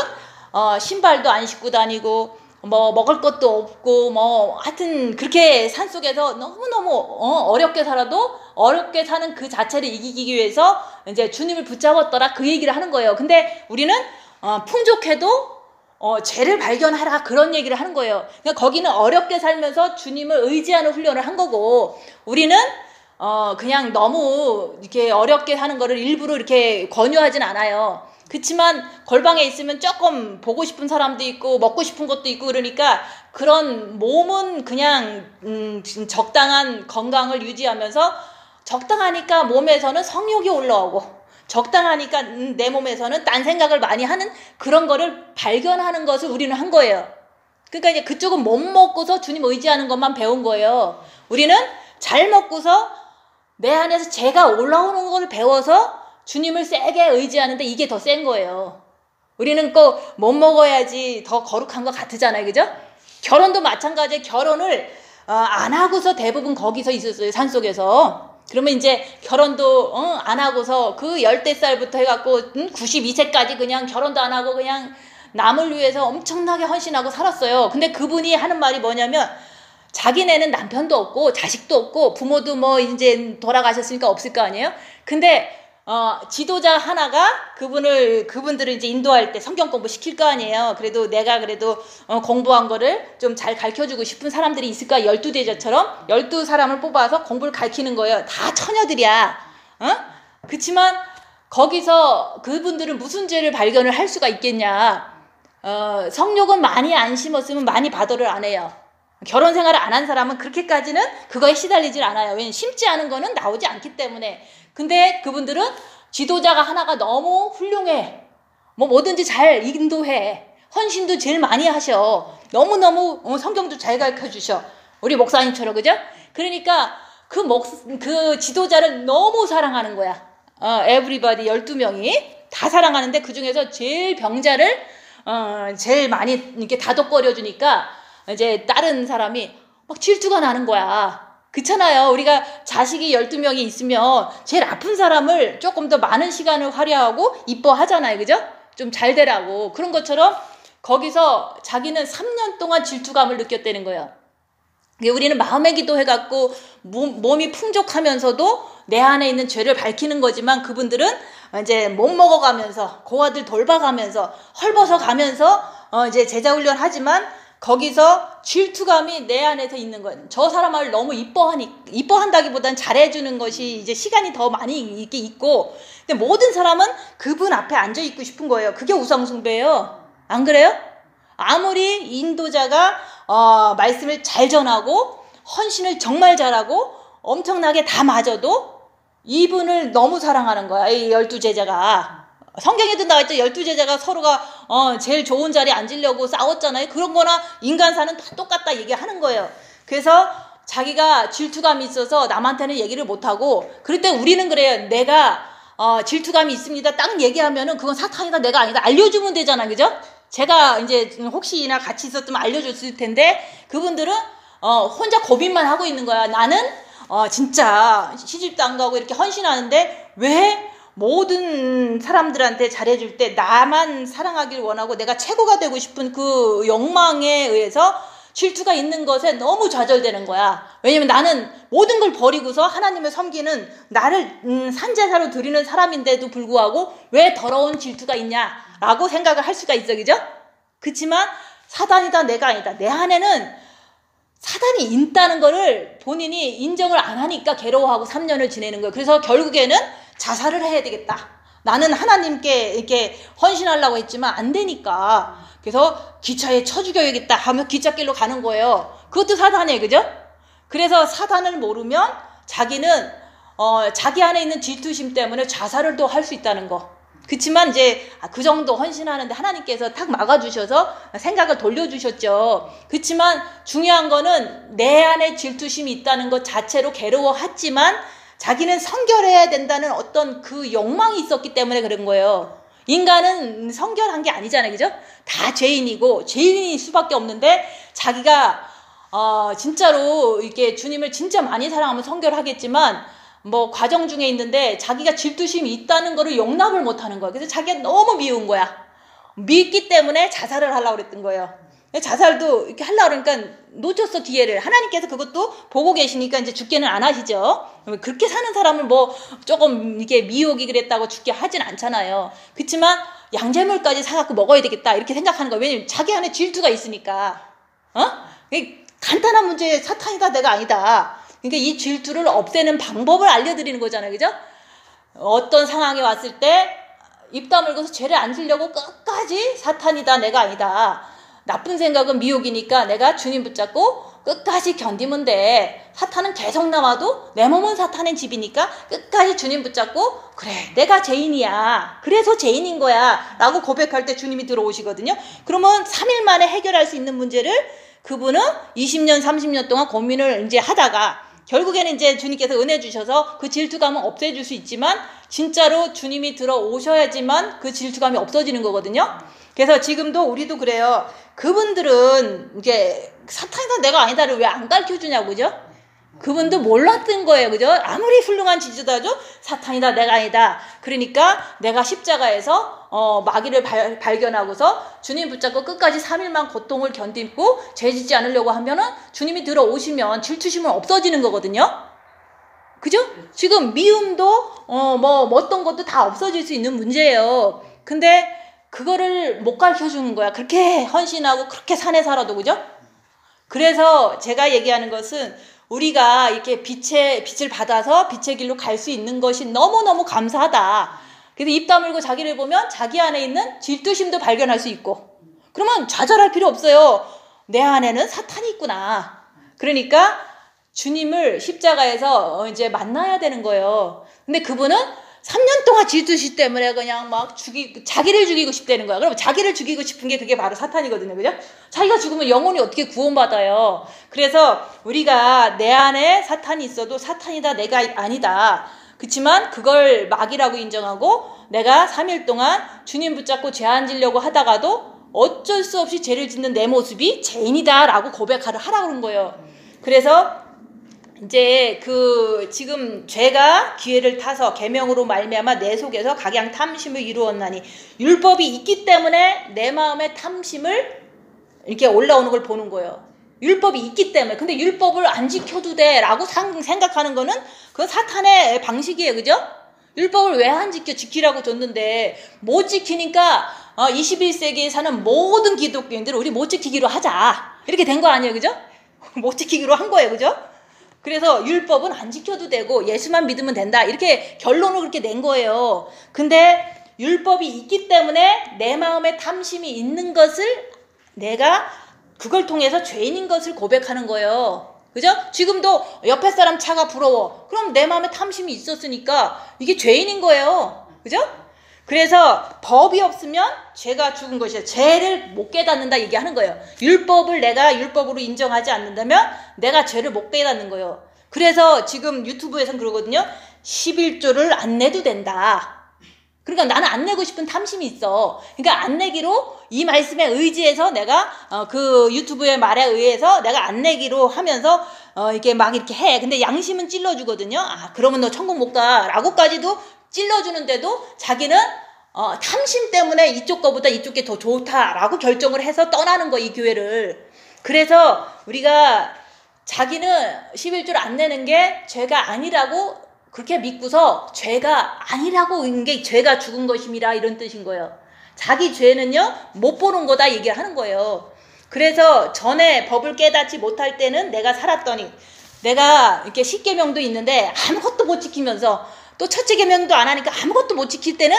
신발도 안 신고 다니고 뭐 먹을 것도 없고 뭐 하여튼 그렇게 산속에서 너무너무 어렵게 살아도 어렵게 사는 그 자체를 이기기 위해서 이제 주님을 붙잡았더라 그 얘기를 하는 거예요. 근데 우리는 풍족해도 죄를 발견하라 그런 얘기를 하는 거예요. 그러니까 거기는 어렵게 살면서 주님을 의지하는 훈련을 한 거고 우리는 그냥 너무 이렇게 어렵게 사는 거를 일부러 이렇게 권유하진 않아요. 그렇지만 골방에 있으면 조금 보고 싶은 사람도 있고 먹고 싶은 것도 있고 그러니까 그런 몸은 그냥 적당한 건강을 유지하면서 적당하니까 몸에서는 성욕이 올라오고 적당하니까 내 몸에서는 딴 생각을 많이 하는 그런 거를 발견하는 것을 우리는 한 거예요. 그러니까 이제 그쪽은 못 먹고서 주님 의지하는 것만 배운 거예요. 우리는 잘 먹고서 내 안에서 죄가 올라오는 걸 배워서 주님을 세게 의지하는데 이게 더 센 거예요. 우리는 꼭 못 먹어야지 더 거룩한 것 같으잖아요. 그죠? 결혼도 마찬가지예요. 결혼을 안 하고서 대부분 거기서 있었어요. 산속에서. 그러면 이제 결혼도 안 하고서 그 열댓살부터 해갖고 92세까지 그냥 결혼도 안 하고 그냥 남을 위해서 엄청나게 헌신하고 살았어요. 근데 그분이 하는 말이 뭐냐면 자기네는 남편도 없고 자식도 없고 부모도 뭐 이제 돌아가셨으니까 없을 거 아니에요. 근데 지도자 하나가 그분들을 이제 인도할 때 성경 공부 시킬 거 아니에요. 그래도 내가 공부한 거를 좀 잘 가르쳐주고 싶은 사람들이 있을 거야. 12제자처럼 12사람을 뽑아서 공부를 가르치는 거예요. 다 처녀들이야. 그치만 거기서 그분들은 무슨 죄를 발견을 할 수가 있겠냐. 성욕은 많이 안 심었으면 많이 받아를 안 해요. 결혼 생활을 안 한 사람은 그렇게까지는 그거에 시달리질 않아요. 왜냐면 심지 않은 거는 나오지 않기 때문에. 근데 그분들은 지도자가 하나가 너무 훌륭해. 뭐 뭐든지 잘 인도해. 헌신도 제일 많이 하셔. 너무너무 성경도 잘 가르쳐 주셔. 우리 목사님처럼, 그죠? 그러니까 그 지도자를 너무 사랑하는 거야. 에브리바디 12명이 다 사랑하는데 그 중에서 제일 병자를 제일 많이 이렇게 다독거려 주니까 이제 다른 사람이 막 질투가 나는 거야. 그렇잖아요. 우리가 자식이 12명이 있으면 제일 아픈 사람을 조금 더 많은 시간을 활용하고 이뻐하잖아요. 그죠? 좀 잘 되라고. 그런 것처럼 거기서 자기는 3년 동안 질투감을 느꼈다는 거예요. 우리는 마음의 기도 해갖고 몸이 풍족하면서도 내 안에 있는 죄를 밝히는 거지만 그분들은 이제 못 먹어가면서 고아들 돌봐가면서 헐벗어 가면서 이제 제자훈련 하지만 거기서 질투감이 내 안에서 있는 거예요. 저 사람을 너무 이뻐한다기보단 잘해주는 것이 이제 시간이 더 많이 이렇게 있고, 근데 모든 사람은 그분 앞에 앉아 있고 싶은 거예요. 그게 우상숭배예요. 안 그래요? 아무리 인도자가 말씀을 잘 전하고 헌신을 정말 잘하고 엄청나게 다 맞아도 이분을 너무 사랑하는 거야. 이 12제자가. 성경에도 나와있죠. 12제자가 서로가 제일 좋은 자리에 앉으려고 싸웠잖아요. 그런 거나 인간사는 다 똑같다 얘기하는 거예요. 그래서 자기가 질투감이 있어서 남한테는 얘기를 못하고, 그럴 때 우리는 그래요. 내가 질투감이 있습니다 딱 얘기하면은 그건 사탄이다 내가 아니다 알려주면 되잖아. 그죠? 제가 이제 혹시나 같이 있었으면 알려줬을 텐데 그분들은 혼자 고민만 하고 있는 거야. 나는 진짜 시집도 안 가고 이렇게 헌신하는데 왜 모든 사람들한테 잘해줄 때 나만 사랑하길 원하고 내가 최고가 되고 싶은 그 욕망에 의해서 질투가 있는 것에 너무 좌절되는 거야. 왜냐면 나는 모든 걸 버리고서 하나님을 섬기는 나를 산제사로 드리는 사람인데도 불구하고 왜 더러운 질투가 있냐라고 생각을 할 수가 있어. 그죠? 그치만 사단이다 내가 아니다. 내 안에는 사단이 있다는 거를 본인이 인정을 안 하니까 괴로워하고 3년을 지내는 거예요. 그래서 결국에는 자살을 해야 되겠다. 나는 하나님께 이렇게 헌신하려고 했지만 안 되니까. 그래서 기차에 쳐 죽여야겠다 하면 기찻길로 가는 거예요. 그것도 사단이에요. 그죠? 그래서 사단을 모르면 자기는 자기 안에 있는 질투심 때문에 자살을 또 할 수 있다는 거. 그치만 이제 그 정도 헌신하는데 하나님께서 탁 막아주셔서 생각을 돌려주셨죠. 그치만 중요한 거는 내 안에 질투심이 있다는 것 자체로 괴로워했지만 자기는 성결해야 된다는 어떤 그 욕망이 있었기 때문에 그런 거예요. 인간은 성결한 게 아니잖아요. 그죠? 다 죄인이고 죄인일 수밖에 없는데 자기가 진짜로 이렇게 주님을 진짜 많이 사랑하면 성결하겠지만 뭐 과정 중에 있는데 자기가 질투심이 있다는 거를 용납을 못하는 거야. 그래서 자기가 너무 미운 거야. 믿기 때문에 자살을 하려고 그랬던 거예요. 자살도 이렇게 하려고 그러니까 놓쳤어 기회를. 하나님께서 그것도 보고 계시니까 이제 죽게는 안 하시죠. 그렇게 사는 사람을 뭐 조금 이게 미혹이 그랬다고 죽게 하진 않잖아요. 그렇지만 양재물까지 사갖고 먹어야 되겠다 이렇게 생각하는 거예요. 왜냐면 자기 안에 질투가 있으니까. 간단한 문제에 사탄이다 내가 아니다. 그러니까 이 질투를 없애는 방법을 알려드리는 거잖아요. 그죠? 어떤 상황이 왔을 때 입 다물고서 죄를 안 지려고 끝까지 사탄이다 내가 아니다. 나쁜 생각은 미혹이니까 내가 주님 붙잡고 끝까지 견디면 돼. 사탄은 계속 나와도 내 몸은 사탄의 집이니까 끝까지 주님 붙잡고 그래 내가 죄인이야. 그래서 죄인인 거야 라고 고백할 때 주님이 들어오시거든요. 그러면 3일 만에 해결할 수 있는 문제를 그분은 20년 30년 동안 고민을 이제 하다가 결국에는 이제 주님께서 은혜 주셔서 그 질투감은 없애줄 수 있지만 진짜로 주님이 들어오셔야지만 그 질투감이 없어지는 거거든요. 그래서 지금도 우리도 그래요. 그분들은 이제 사탄이다 내가 아니다를 왜 안 가르쳐주냐고, 그죠? 그분도 몰랐던 거예요, 그죠? 아무리 훌륭한 지지자죠? 사탄이다 내가 아니다. 그러니까 내가 십자가에서 마귀를 발견하고서 주님 붙잡고 끝까지 3일만 고통을 견디고 죄짓지 않으려고 하면은 주님이 들어오시면 질투심은 없어지는 거거든요. 그죠? 지금 미움도 뭐 어떤 것도 다 없어질 수 있는 문제예요. 근데 그거를 못 가르쳐주는 거야. 그렇게 헌신하고 그렇게 산에 살아도, 그죠? 그래서 제가 얘기하는 것은 우리가 이렇게 빛을 받아서 빛의 길로 갈 수 있는 것이 너무너무 감사하다. 그래서 입 다물고 자기를 보면 자기 안에 있는 질투심도 발견할 수 있고, 그러면 좌절할 필요 없어요. 내 안에는 사탄이 있구나. 그러니까 주님을 십자가에서 이제 만나야 되는 거예요. 근데 그분은 3년 동안 질투심 때문에 그냥 막 자기를 죽이고 싶다는 거야. 그럼 자기를 죽이고 싶은 게 그게 바로 사탄이거든요. 그죠? 자기가 죽으면 영혼이 어떻게 구원받아요? 그래서 우리가 내 안에 사탄이 있어도 사탄이다 내가 아니다. 그렇지만 그걸 마귀라고 인정하고 내가 3일 동안 주님 붙잡고 죄 안 지려고 하다가도 어쩔 수 없이 죄를 짓는 내 모습이 죄인이다 라고 고백하라 그런 거예요. 그래서 이제 지금 죄가 기회를 타서 계명으로 말미암아 내 속에서 각양 탐심을 이루었나니, 율법이 있기 때문에 내 마음에 탐심을 이렇게 올라오는 걸 보는 거예요. 율법이 있기 때문에. 근데 율법을 안 지켜도 돼 라고 생각하는 거는 그건 사탄의 방식이에요. 그죠? 율법을 왜 안 지키라고 줬는데 못 지키니까 21세기에 사는 모든 기독교인들은 우리 못 지키기로 하자 이렇게 된 거 아니에요. 그죠? 못 지키기로 한 거예요. 그죠? 그래서 율법은 안 지켜도 되고 예수만 믿으면 된다 이렇게 결론을 그렇게 낸 거예요. 근데 율법이 있기 때문에 내 마음에 탐심이 있는 것을 내가 그걸 통해서 죄인인 것을 고백하는 거예요. 그죠? 지금도 옆에 사람 차가 부러워. 그럼 내 마음에 탐심이 있었으니까 이게 죄인인 거예요. 그죠? 그래서 법이 없으면 죄가 죽은 것이에요. 죄를 못 깨닫는다 얘기하는 거예요. 율법을 내가 율법으로 인정하지 않는다면 내가 죄를 못 깨닫는 거예요. 그래서 지금 유튜브에서는 그러거든요. 11조를 안 내도 된다. 그러니까 나는 안 내고 싶은 탐심이 있어. 그러니까 안 내기로 이 말씀에 의지해서 내가 그 유튜브의 말에 의해서 내가 안 내기로 하면서 이렇게 막 이렇게 해. 근데 양심은 찔러주거든요. 그러면 너 천국 못 가 라고까지도 찔러주는데도 자기는 탐심 때문에 이쪽 거보다 이쪽 게 더 좋다라고 결정을 해서 떠나는 거, 이 교회를. 그래서 우리가 자기는 11조를 안 내는 게 죄가 아니라고 그렇게 믿고서 죄가 아니라고 인 게 죄가 죽은 것임이라 이런 뜻인 거예요. 자기 죄는요 못 보는 거다 얘기를 하는 거예요. 그래서 전에 법을 깨닫지 못할 때는 내가 살았더니 내가 이렇게 10계명도 있는데 아무것도 못 지키면서 또 첫째 계명도 안 하니까 아무것도 못 지킬 때는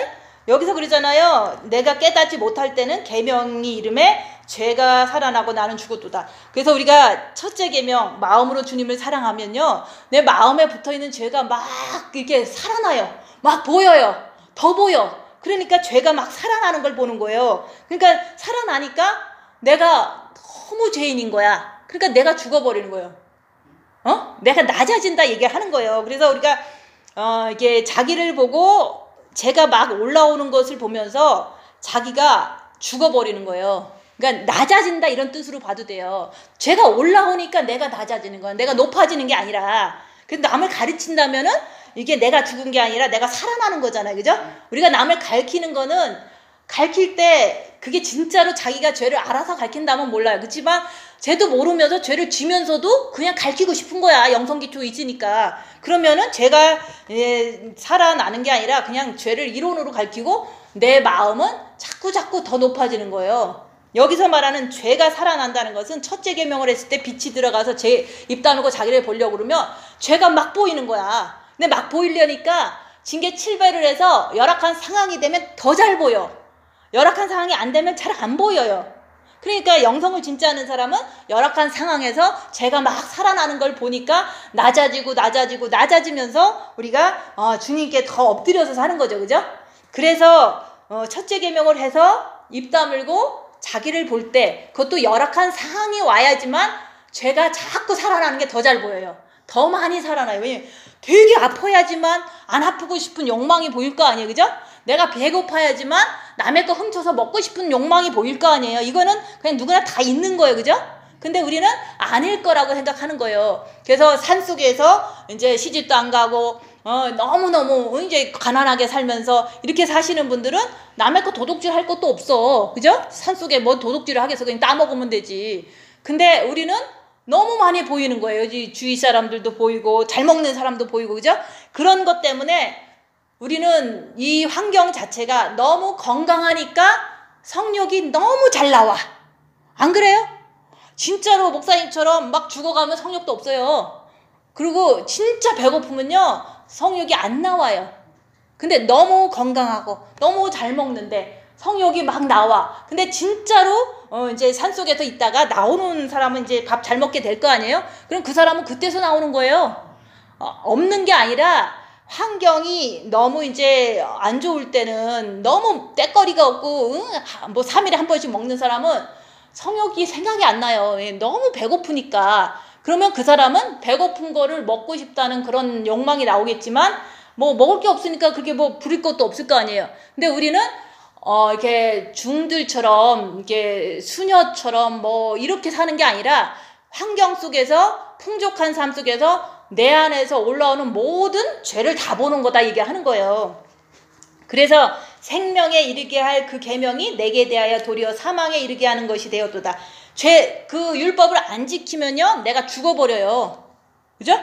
여기서 그러잖아요. 내가 깨닫지 못할 때는 계명이 이름에 죄가 살아나고 나는 죽었도다. 그래서 우리가 첫째 계명 마음으로 주님을 사랑하면요 내 마음에 붙어있는 죄가 막 이렇게 살아나요. 막 보여요. 더 보여. 그러니까 죄가 막 살아나는 걸 보는 거예요. 그러니까 살아나니까 내가 너무 죄인인 거야. 그러니까 내가 죽어버리는 거예요. 내가 낮아진다 얘기하는 거예요. 그래서 우리가 이게 자기를 보고 죄가 막 올라오는 것을 보면서 자기가 죽어버리는 거예요. 그러니까 낮아진다 이런 뜻으로 봐도 돼요. 죄가 올라오니까 내가 낮아지는 거야. 내가 높아지는 게 아니라. 근데 남을 가르친다면은 이게 내가 죽은 게 아니라 내가 살아나는 거잖아요. 그죠? 우리가 남을 가르치는 거는 가르칠 때 그게 진짜로 자기가 죄를 알아서 가르친다면 몰라요. 그렇지만 죄도 모르면서 죄를 지면서도 그냥 가르치고 싶은 거야. 영성기초 있으니까. 그러면은 죄가 살아나는 게 아니라 그냥 죄를 이론으로 가르치고 내 마음은 자꾸 더 높아지는 거예요. 여기서 말하는 죄가 살아난다는 것은 첫째 계명을 했을 때 빛이 들어가서 입 다물고 자기를 보려고 그러면 죄가 막 보이는 거야. 근데 막 보이려니까 징계 7배를 해서 열악한 상황이 되면 더 잘 보여. 열악한 상황이 안 되면 잘 안 보여요. 그러니까 영성을 진짜 하는 사람은 열악한 상황에서 제가 막 살아나는 걸 보니까 낮아지면서 우리가 주님께 더 엎드려서 사는 거죠. 그죠? 그래서 첫째 계명을 해서 입 다물고 자기를 볼 때 그것도 열악한 상황이 와야지만 죄가 자꾸 살아나는 게 더 잘 보여요. 더 많이 살아나요. 왜냐면 되게 아파야지만 안 아프고 싶은 욕망이 보일 거 아니에요. 그죠? 내가 배고파야지만 남의 거 훔쳐서 먹고 싶은 욕망이 보일 거 아니에요. 이거는 그냥 누구나 다 있는 거예요. 그죠? 근데 우리는 아닐 거라고 생각하는 거예요. 그래서 산속에서 이제 시집도 안 가고 너무너무 이제 가난하게 살면서 이렇게 사시는 분들은 남의 거 도둑질 할 것도 없어. 그죠? 산속에 뭐 도둑질을 하겠어. 그냥 따먹으면 되지. 근데 우리는 너무 많이 보이는 거예요. 주위 사람들도 보이고 잘 먹는 사람도 보이고. 그죠? 그런 것 때문에 우리는 이 환경 자체가 너무 건강하니까 성욕이 너무 잘 나와. 안 그래요? 진짜로 목사님처럼 막 죽어가면 성욕도 없어요. 그리고 진짜 배고프면요 성욕이 안 나와요. 근데 너무 건강하고 너무 잘 먹는데 성욕이 막 나와. 근데 진짜로 이제 산속에서 있다가 나오는 사람은 이제 밥 잘 먹게 될 거 아니에요? 그럼 그 사람은 그때서 나오는 거예요. 없는 게 아니라 환경이 너무 이제 안 좋을 때는 너무 때거리가 없고 뭐 3일에 한 번씩 먹는 사람은 성욕이 생각이 안 나요. 너무 배고프니까. 그러면 그 사람은 배고픈 거를 먹고 싶다는 그런 욕망이 나오겠지만 뭐 먹을 게 없으니까 그렇게 뭐 부릴 것도 없을 거 아니에요. 근데 우리는 이렇게 중들처럼 이렇게 수녀처럼 뭐 이렇게 사는 게 아니라 환경 속에서 풍족한 삶 속에서 내 안에서 올라오는 모든 죄를 다 보는 거다 얘기하는 거예요. 그래서 생명에 이르게 할 그 계명이 내게 대하여 도리어 사망에 이르게 하는 것이 되었도다. 그 율법을 안 지키면요 내가 죽어버려요. 그죠?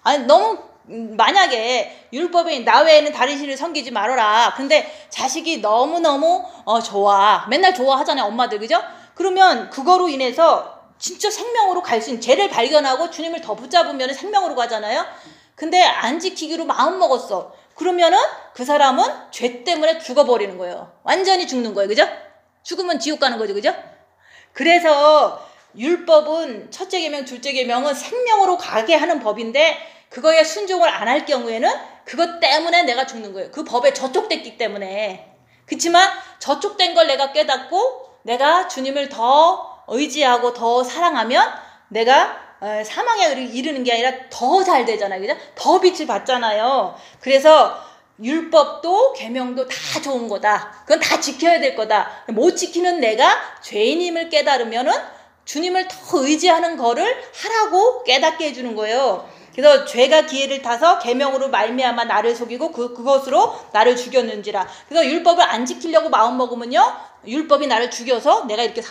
아니 너무 만약에 율법에 나 외에는 다른 신을 섬기지 말아라. 근데 자식이 너무너무 좋아. 맨날 좋아하잖아요 엄마들. 그죠? 그러면 그거로 인해서 진짜 생명으로 갈 수 있는 죄를 발견하고 주님을 더 붙잡으면 생명으로 가잖아요. 근데 안 지키기로 마음 먹었어. 그러면은 그 사람은 죄 때문에 죽어버리는 거예요. 완전히 죽는 거예요. 그죠? 죽으면 지옥 가는 거죠. 그죠? 그래서 율법은 첫째 계명, 둘째 계명은 생명으로 가게 하는 법인데 그거에 순종을 안 할 경우에는 그것 때문에 내가 죽는 거예요. 그 법에 저촉됐기 때문에. 그렇지만 저촉된 걸 내가 깨닫고 내가 주님을 더 의지하고 더 사랑하면 내가 사망에 이르는 게 아니라 더 잘 되잖아요. 그죠? 더 빛을 받잖아요. 그래서 율법도 계명도 다 좋은 거다. 그건 다 지켜야 될 거다. 못 지키는 내가 죄인임을 깨달으면은 주님을 더 의지하는 거를 하라고 깨닫게 해주는 거예요. 그래서 죄가 기회를 타서 계명으로 말미암아 나를 속이고 그것으로 나를 죽였는지라. 그래서 율법을 안 지키려고 마음 먹으면요 율법이 나를 죽여서 내가 이렇게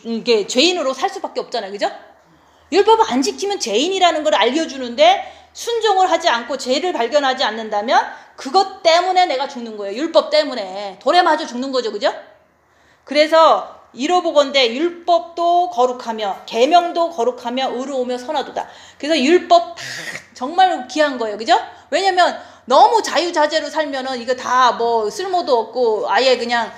이게 죄인으로 살 수밖에 없잖아요. 그죠? 율법을 안 지키면 죄인이라는 걸 알려주는데 순종을 하지 않고 죄를 발견하지 않는다면 그것 때문에 내가 죽는 거예요. 율법 때문에. 돌에 맞아 죽는 거죠. 그죠? 그래서 이로보건대 율법도 거룩하며 계명도 거룩하며 의로우며 선하도다. 그래서 율법 다 정말 귀한 거예요. 그죠? 왜냐면 너무 자유자재로 살면은 이거 다 뭐 쓸모도 없고 아예 그냥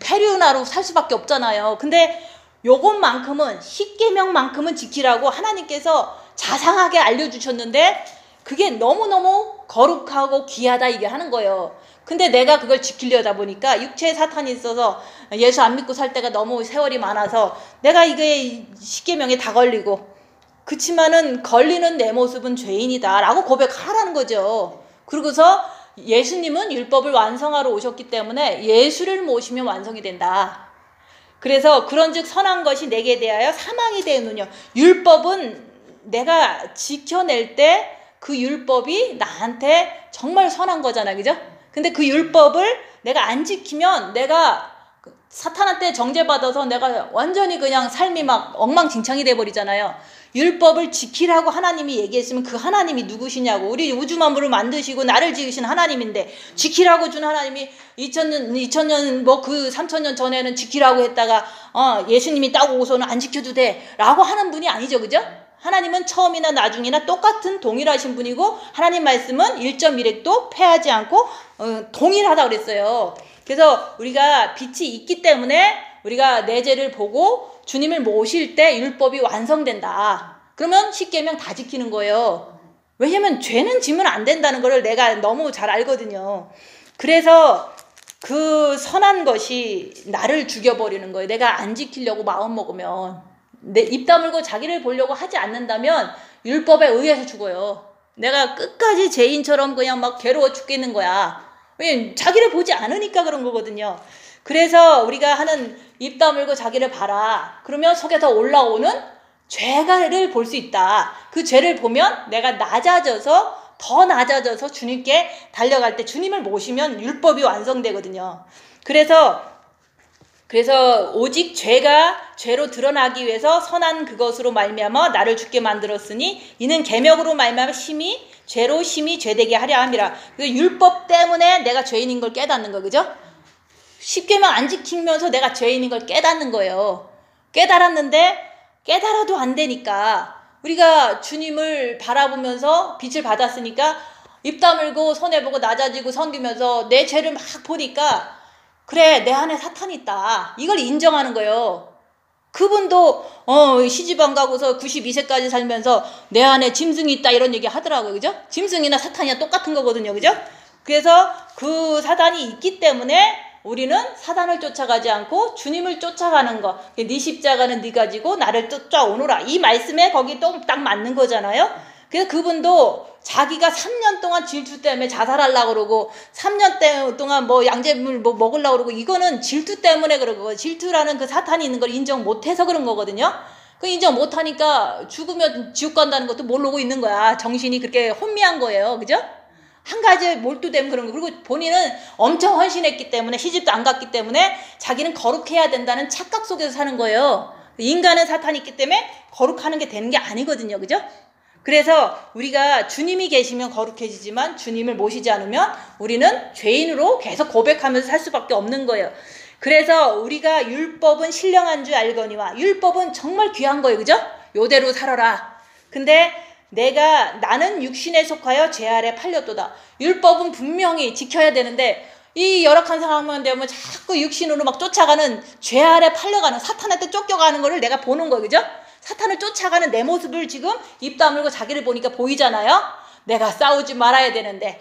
폐륜하로 살 수밖에 없잖아요. 근데 요것만큼은 10계명만큼은 지키라고 하나님께서 자상하게 알려주셨는데 그게 너무너무 거룩하고 귀하다 이게 하는 거예요. 근데 내가 그걸 지키려다 보니까 육체에 사탄이 있어서 예수 안 믿고 살 때가 너무 세월이 많아서 내가 이게 10계명에 다 걸리고 그치만은 걸리는 내 모습은 죄인이다 라고 고백하라는 거죠. 그러고서 예수님은 율법을 완성하러 오셨기 때문에 예수를 모시면 완성이 된다. 그래서 그런즉 선한 것이 내게 대하여 사망이 되느뇨. 율법은 내가 지켜낼 때 그 율법이 나한테 정말 선한 거잖아. 그죠? 근데 그 율법을 내가 안 지키면 내가 사탄한테 정죄받아서 내가 완전히 그냥 삶이 막 엉망진창이 돼버리잖아요. 율법을 지키라고 하나님이 얘기했으면 그 하나님이 누구시냐고. 우리 우주 만물을 만드시고 나를 지으신 하나님인데 지키라고 준 하나님이 2000년 뭐 그 3000년 전에는 지키라고 했다가 예수님이 딱 오고서는 안 지켜도 돼 라고 하는 분이 아니죠. 그죠? 하나님은 처음이나 나중이나 똑같은 동일하신 분이고 하나님 말씀은 1.1핵도 패하지 않고 동일하다고 그랬어요. 그래서 우리가 빛이 있기 때문에 우리가 내 죄를 보고 주님을 모실 때 율법이 완성된다. 그러면 십계명 다 지키는 거예요. 왜냐면 죄는 지면 안 된다는 걸 내가 너무 잘 알거든요. 그래서 그 선한 것이 나를 죽여버리는 거예요. 내가 안 지키려고 마음 먹으면, 내 입 다물고 자기를 보려고 하지 않는다면 율법에 의해서 죽어요. 내가 끝까지 죄인처럼 그냥 막 괴로워 죽겠는 거야. 왜냐면 자기를 보지 않으니까 그런 거거든요. 그래서 우리가 하는 입 다물고 자기를 봐라. 그러면 속에서 올라오는 죄를 볼 수 있다. 그 죄를 보면 내가 낮아져서 더 낮아져서 주님께 달려갈 때 주님을 모시면 율법이 완성되거든요. 그래서 오직 죄가 죄로 드러나기 위해서 선한 그것으로 말미암아 나를 죽게 만들었으니 이는 계명으로 말미암아 심히 죄로 심히 죄되게 하려 함이라. 그래서 율법 때문에 내가 죄인인 걸 깨닫는 거, 그죠? 십계명 안 지키면서 내가 죄인인 걸 깨닫는 거예요. 깨달았는데 깨달아도 안 되니까 우리가 주님을 바라보면서 빛을 받았으니까 입 다물고 손해보고 낮아지고 섬기면서 내 죄를 막 보니까 그래, 내 안에 사탄이 있다. 이걸 인정하는 거예요. 그분도 시집 안 가고서 92세까지 살면서 내 안에 짐승이 있다 이런 얘기 하더라고요. 그죠? 짐승이나 사탄이나 똑같은 거거든요. 그죠? 그래서 그 사단이 있기 때문에 우리는 사단을 쫓아가지 않고 주님을 쫓아가는 거. 네 십자가는 네가 지고 나를 쫓아오노라. 이 말씀에 거기 또 딱 맞는 거잖아요. 그래서 그분도 자기가 3년 동안 질투 때문에 자살하려고 그러고 3년 동안 뭐 양잿물 뭐 먹으려고 그러고 이거는 질투 때문에 그런 거고, 질투라는 그 사탄이 있는 걸 인정 못해서 그런 거거든요. 그 인정 못하니까 죽으면 지옥 간다는 것도 모르고 있는 거야. 정신이 그렇게 혼미한 거예요. 그죠? 한 가지에 몰두되면 그런 거. 그리고 본인은 엄청 헌신했기 때문에, 시집도 안 갔기 때문에 자기는 거룩해야 된다는 착각 속에서 사는 거예요. 인간은 사탄이 있기 때문에 거룩하는 게 되는 게 아니거든요. 그죠? 그래서 우리가 주님이 계시면 거룩해지지만 주님을 모시지 않으면 우리는 죄인으로 계속 고백하면서 살 수밖에 없는 거예요. 그래서 우리가 율법은 신령한 줄 알거니와, 율법은 정말 귀한 거예요. 그죠? 요대로 살아라. 근데 나는 육신에 속하여 죄 아래 팔렸도다. 율법은 분명히 지켜야 되는데 이 열악한 상황만 되면 자꾸 육신으로 막 쫓아가는, 죄 아래 팔려가는, 사탄한테 쫓겨가는 거를 내가 보는 거예요. 그죠? 사탄을 쫓아가는 내 모습을 지금 입 다물고 자기를 보니까 보이잖아요. 내가 싸우지 말아야 되는데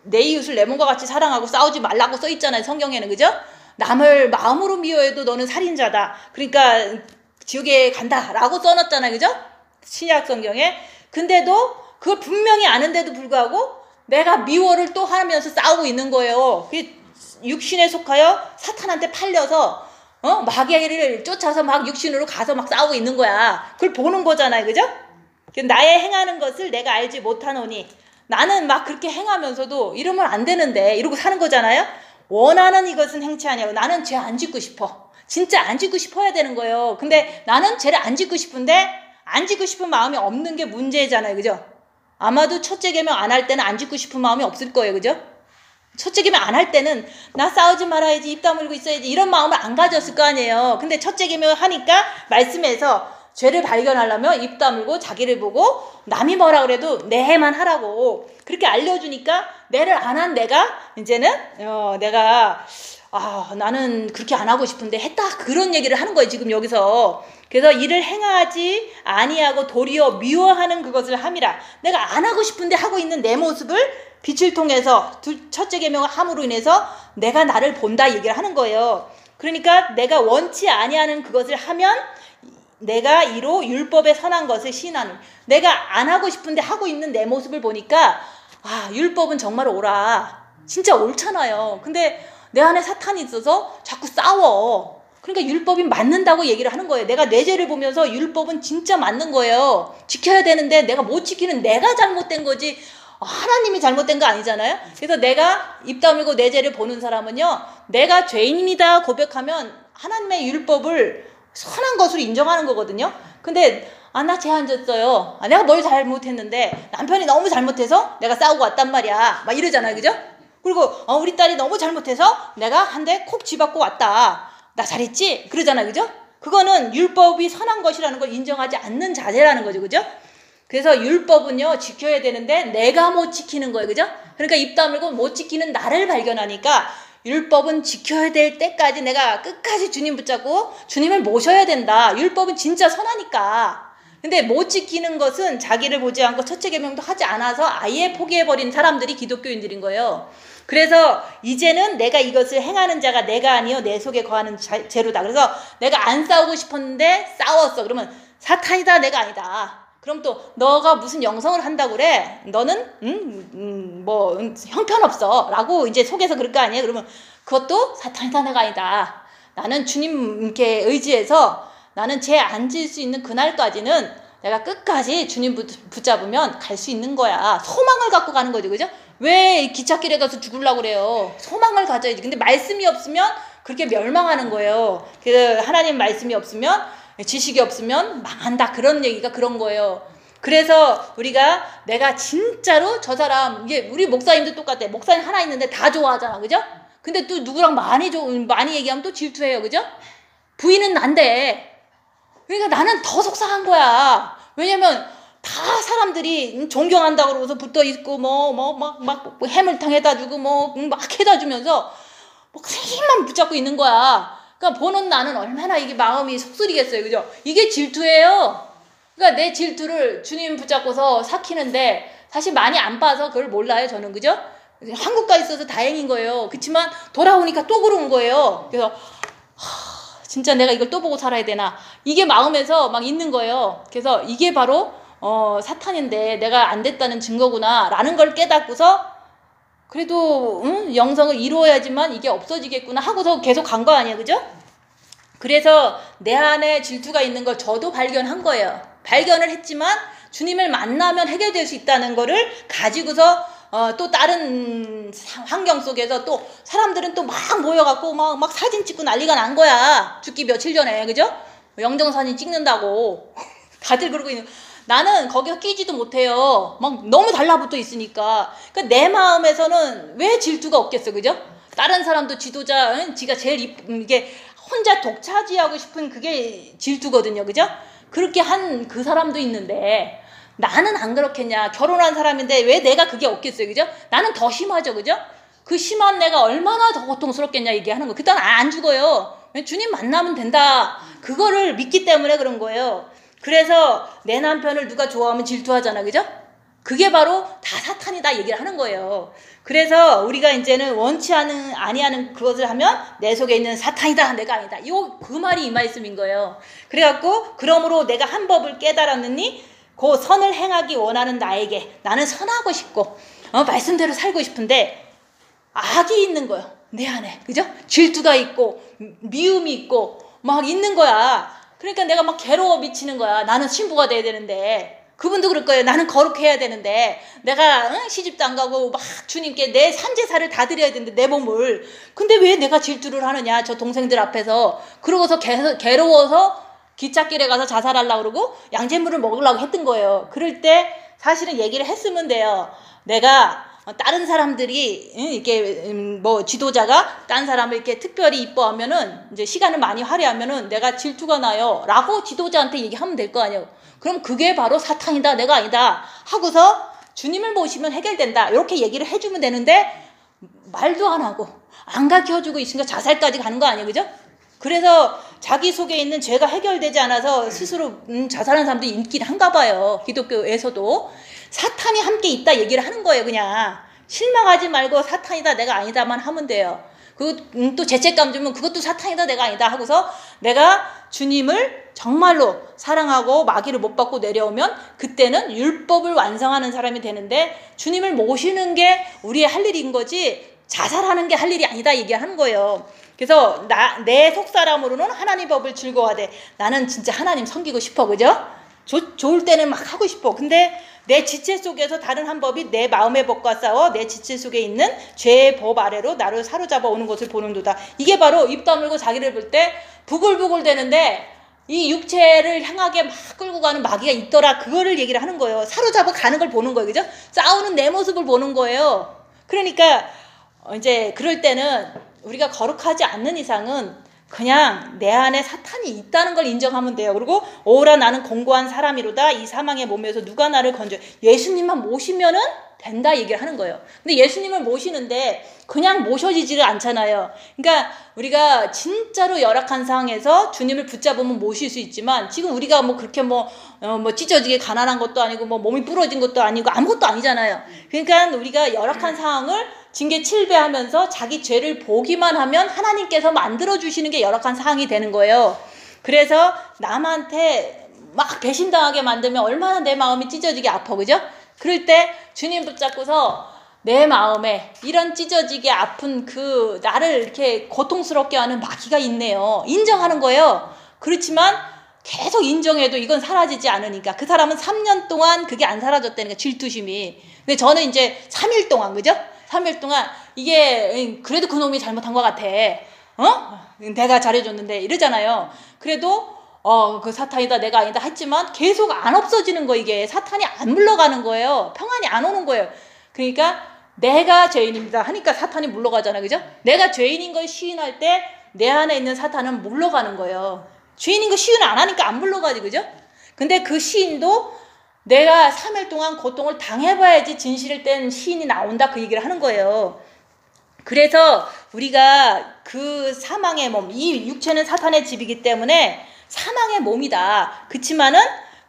내 이웃을 내 몸과 같이 사랑하고 싸우지 말라고 써 있잖아요. 성경에는. 그죠? 남을 마음으로 미워해도 너는 살인자다. 그러니까 지옥에 간다라고 써놨잖아요. 그죠? 신약 성경에. 근데도 그걸 분명히 아는데도 불구하고 내가 미워를 또 하면서 싸우고 있는 거예요. 육신에 속하여 사탄한테 팔려서 마귀를 쫓아서 막 육신으로 가서 막 싸우고 있는 거야. 그걸 보는 거잖아요. 그죠? 나의 행하는 것을 내가 알지 못하노니, 나는 막 그렇게 행하면서도 이러면 안 되는데 이러고 사는 거잖아요. 원하는 이것은 행치 아니하고, 나는 죄 안 짓고 싶어. 진짜 안 짓고 싶어야 되는 거예요. 근데 나는 죄를 안 짓고 싶은데 안 짓고 싶은 마음이 없는 게 문제잖아요. 그죠? 아마도 첫째 계명 안 할 때는 안 짓고 싶은 마음이 없을 거예요. 그죠? 첫째 계명 안 할 때는 나 싸우지 말아야지, 입 다물고 있어야지, 이런 마음을 안 가졌을 거 아니에요. 근데 첫째 계명을 하니까 말씀에서 죄를 발견하려면 입 다물고 자기를 보고 남이 뭐라 그래도 내만 하라고 그렇게 알려주니까, 내를 안 한 내가 이제는 나는 그렇게 안 하고 싶은데 했다, 그런 얘기를 하는 거예요. 지금 여기서. 그래서 이를 행하지 아니하고 도리어 미워하는 그것을 함이라. 내가 안 하고 싶은데 하고 있는 내 모습을 빛을 통해서 첫째 계명을 함으로 인해서 내가 나를 본다 얘기를 하는 거예요. 그러니까 내가 원치 아니하는 그것을 하면 내가 이로 율법에 선한 것을 시인하는, 내가 안 하고 싶은데 하고 있는 내 모습을 보니까 율법은 정말 옳아. 진짜 옳잖아요. 근데 내 안에 사탄이 있어서 자꾸 싸워. 그러니까 율법이 맞는다고 얘기를 하는 거예요. 내가 내 죄를 보면서 율법은 진짜 맞는 거예요. 지켜야 되는데 내가 못 지키는 내가 잘못된 거지 하나님이 잘못된 거 아니잖아요. 그래서 내가 입 다물고 내 죄를 보는 사람은요, 내가 죄인이다 고백하면 하나님의 율법을 선한 것으로 인정하는 거거든요. 근데 나 죄 안 졌어요. 내가 뭘 잘못했는데 남편이 너무 잘못해서 내가 싸우고 왔단 말이야. 막 이러잖아요. 그죠? 그리고 우리 딸이 너무 잘못해서 내가 한 대 콕 쥐받고 왔다. 나 잘했지? 그러잖아요. 그죠? 그거는 율법이 선한 것이라는 걸 인정하지 않는 자세라는 거죠. 그죠? 그래서 율법은요, 지켜야 되는데 내가 못 지키는 거예요. 그죠? 그러니까 입 다물고 못 지키는 나를 발견하니까 율법은 지켜야 될 때까지 내가 끝까지 주님 붙잡고 주님을 모셔야 된다. 율법은 진짜 선하니까. 근데 못 지키는 것은 자기를 보지 않고 첫째 계명도 하지 않아서 아예 포기해버린 사람들이 기독교인들인 거예요. 그래서 이제는 내가 이것을 행하는 자가 내가 아니요 내 속에 거하는 죄로다. 그래서 내가 안 싸우고 싶었는데 싸웠어. 그러면 사탄이다, 내가 아니다. 그럼 또 너가 무슨 영성을 한다고 그래? 너는 뭐 형편없어 라고 이제 속에서 그럴 거 아니에요. 그러면 그것도 사탄이다, 내가 아니다. 나는 주님께 의지해서 나는 죄 안 지을 수 있는 그날까지는 내가 끝까지 주님 붙잡으면 갈 수 있는 거야. 소망을 갖고 가는 거지, 그죠? 왜 기찻길에 가서 죽으려고 그래요? 소망을 가져야지. 근데 말씀이 없으면 그렇게 멸망하는 거예요. 그래서 하나님 말씀이 없으면, 지식이 없으면 망한다. 그런 얘기가 그런 거예요. 그래서 우리가 내가 진짜로 저 사람, 이게 우리 목사님도 똑같아. 목사님 하나 있는데 다 좋아하잖아, 그죠? 근데 또 누구랑 많이 얘기하면 또 질투해요, 그죠? 부인은 난데. 그러니까 나는 더 속상한 거야. 왜냐면 다 사람들이 존경한다고 그러고서 붙어 있고 막 해물탕 해다 주고 막 해다 주면서 힘만 붙잡고 있는 거야. 그러니까 보는 나는 얼마나 이게 마음이 속쓰리겠어요, 그죠? 이게 질투예요. 그러니까 내 질투를 주님 붙잡고서 삭히는데 사실 많이 안 봐서 그걸 몰라요, 저는, 그죠? 한국가 있어서 다행인 거예요. 그렇지만 돌아오니까 또 그런 거예요. 그래서 진짜 내가 이걸 또 보고 살아야 되나, 이게 마음에서 막 있는 거예요. 그래서 이게 바로 사탄인데 내가 안 됐다는 증거구나 라는 걸 깨닫고서 그래도 영성을 이루어야지만 이게 없어지겠구나 하고서 계속 간 거 아니에요, 그죠? 그래서 내 안에 질투가 있는 걸 저도 발견한 거예요. 발견을 했지만 주님을 만나면 해결될 수 있다는 거를 가지고서 또 다른 환경 속에서 또 사람들은 또 막 모여갖고 막 사진 찍고 난리가 난 거야. 죽기 며칠 전에, 그죠? 영정사진 찍는다고 다들 그러고 있는. 나는 거기서 끼지도 못해요. 막 너무 달라붙어 있으니까. 그러니까 내 마음에서는 왜 질투가 없겠어, 그죠? 다른 사람도 지도자, 지가 제일 이게 혼자 독차지하고 싶은 그게 질투거든요, 그죠? 그렇게 한 그 사람도 있는데 나는 안 그렇겠냐. 결혼한 사람인데 왜 내가 그게 없겠어요, 그죠? 나는 더 심하죠, 그죠? 그 심한 내가 얼마나 더 고통스럽겠냐 얘기하는 거. 그땐 안 죽어요. 주님 만나면 된다. 그거를 믿기 때문에 그런 거예요. 그래서 내 남편을 누가 좋아하면 질투하잖아, 그죠? 그게 바로 다 사탄이다 얘기를 하는 거예요. 그래서 우리가 이제는 원치 아니하는 그것을 하면 내 속에 있는 사탄이다, 내가 아니다. 그 말이 이 말씀인 거예요. 그래갖고 그러므로 내가 한 법을 깨달았느니 그 선을 행하기 원하는 나에게, 나는 선하고 싶고 말씀대로 살고 싶은데 악이 있는 거예요, 내 안에, 그죠? 질투가 있고 미움이 있고 막 있는 거야. 그러니까 내가 막 괴로워 미치는 거야. 나는 신부가 돼야 되는데. 그분도 그럴 거예요. 나는 거룩해야 되는데 내가 시집도 안 가고 막 주님께 내 산제사를 다 드려야 되는데 내 몸을. 근데 왜 내가 질투를 하느냐, 저 동생들 앞에서. 그러고서 괴로워서 기찻길에 가서 자살하려고 그러고 양잿물을 먹으려고 했던 거예요. 그럴 때 사실은 얘기를 했으면 돼요. 내가 다른 사람들이 이렇게 지도자가 다른 사람을 이렇게 특별히 이뻐하면은 이제 시간을 많이 할애하면은 내가 질투가 나요 라고 지도자한테 얘기하면 될 거 아니에요. 그럼 그게 바로 사탄이다, 내가 아니다 하고서 주님을 모시면 해결된다 이렇게 얘기를 해주면 되는데 말도 안 하고 안 가르쳐주고 있으니까 자살까지 가는 거 아니에요, 그죠? 그래서 자기 속에 있는 죄가 해결되지 않아서 스스로 자살하는 사람들이 있긴 한가 봐요. 기독교에서도 사탄이 함께 있다 얘기를 하는 거예요. 그냥 실망하지 말고 사탄이다, 내가 아니다만 하면 돼요. 또 죄책감 주면 그것도 사탄이다, 내가 아니다 하고서 내가 주님을 정말로 사랑하고 마귀를 못 받고 내려오면 그때는 율법을 완성하는 사람이 되는데 주님을 모시는 게 우리의 할 일인 거지 자살하는 게 할 일이 아니다 얘기하는 거예요. 그래서 내 속사람으로는 하나님 법을 즐거워하되 나는 진짜 하나님 섬기고 싶어, 그죠? 좋을 때는 막 하고 싶어. 근데 내 지체 속에서 다른 한 법이 내 마음의 법과 싸워 내 지체 속에 있는 죄의 법 아래로 나를 사로잡아 오는 것을 보는도다. 이게 바로 입 다물고 자기를 볼 때 부글부글 되는데 이 육체를 향하게 막 끌고 가는 마귀가 있더라. 그거를 얘기를 하는 거예요. 사로잡아 가는 걸 보는 거예요, 그죠? 싸우는 내 모습을 보는 거예요. 그러니까 이제 그럴 때는 우리가 거룩하지 않는 이상은 그냥 내 안에 사탄이 있다는 걸 인정하면 돼요. 그리고 오라 나는 공고한 사람이로다. 이 사망의 몸에서 누가 나를 건져. 예수님만 모시면은 된다 얘기를 하는 거예요. 근데 예수님을 모시는데 그냥 모셔지지를 않잖아요. 그러니까 우리가 진짜로 열악한 상황에서 주님을 붙잡으면 모실 수 있지만 지금 우리가 뭐 그렇게 뭐 찢어지게 가난한 것도 아니고 뭐 몸이 부러진 것도 아니고 아무것도 아니잖아요. 그러니까 우리가 열악한 상황을 징계 7배하면서 자기 죄를 보기만 하면 하나님께서 만들어주시는 게 열악한 상황이 되는 거예요. 그래서 남한테 막 배신당하게 만들면 얼마나 내 마음이 찢어지게 아파, 그죠? 그럴 때 주님 붙잡고서 내 마음에 이런 찢어지게 아픈 그 나를 이렇게 고통스럽게 하는 마귀가 있네요. 인정하는 거예요. 그렇지만 계속 인정해도 이건 사라지지 않으니까 그 사람은 3년 동안 그게 안 사라졌다니까 질투심이. 근데 저는 이제 3일 동안, 그죠? 3일 동안 이게 그래도 그놈이 잘못한 것 같아. 내가 잘해줬는데 이러잖아요. 그래도 그 사탄이다 내가 아니다 했지만 계속 안 없어지는 거. 이게 사탄이 안 물러가는 거예요. 평안이 안 오는 거예요. 그러니까 내가 죄인입니다 하니까 사탄이 물러가잖아요, 그죠? 내가 죄인인 걸 시인할 때 내 안에 있는 사탄은 물러가는 거예요. 죄인인 거 시인 안 하니까 안 물러가지, 그죠? 근데 그 시인도 내가 3일 동안 고통을 당해봐야지 진실을 뗀 시인이 나온다, 그 얘기를 하는 거예요. 그래서 우리가 그 사망의 몸, 이 육체는 사탄의 집이기 때문에 사망의 몸이다. 그치만은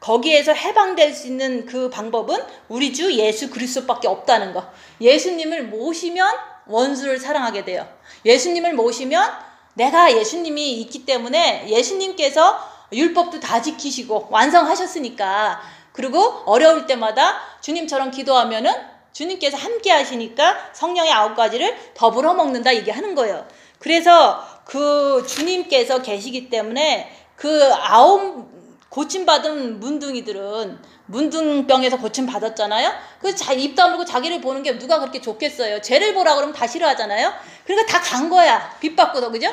거기에서 해방될 수 있는 그 방법은 우리 주 예수 그리스도밖에 없다는 거. 예수님을 모시면 원수를 사랑하게 돼요. 예수님을 모시면 내가 예수님이 있기 때문에 예수님께서 율법도 다 지키시고 완성하셨으니까, 그리고 어려울 때마다 주님처럼 기도하면은 주님께서 함께 하시니까 성령의 9가지를 더불어 먹는다 얘기하는 거예요. 그래서 그 주님께서 계시기 때문에 그 9 고침받은 문둥이들은 문둥병에서 고침받았잖아요. 그래서 입 다물고 자기를 보는 게 누가 그렇게 좋겠어요. 죄를 보라 그러면 다 싫어하잖아요. 그러니까 다 간 거야. 빚받고도, 그죠?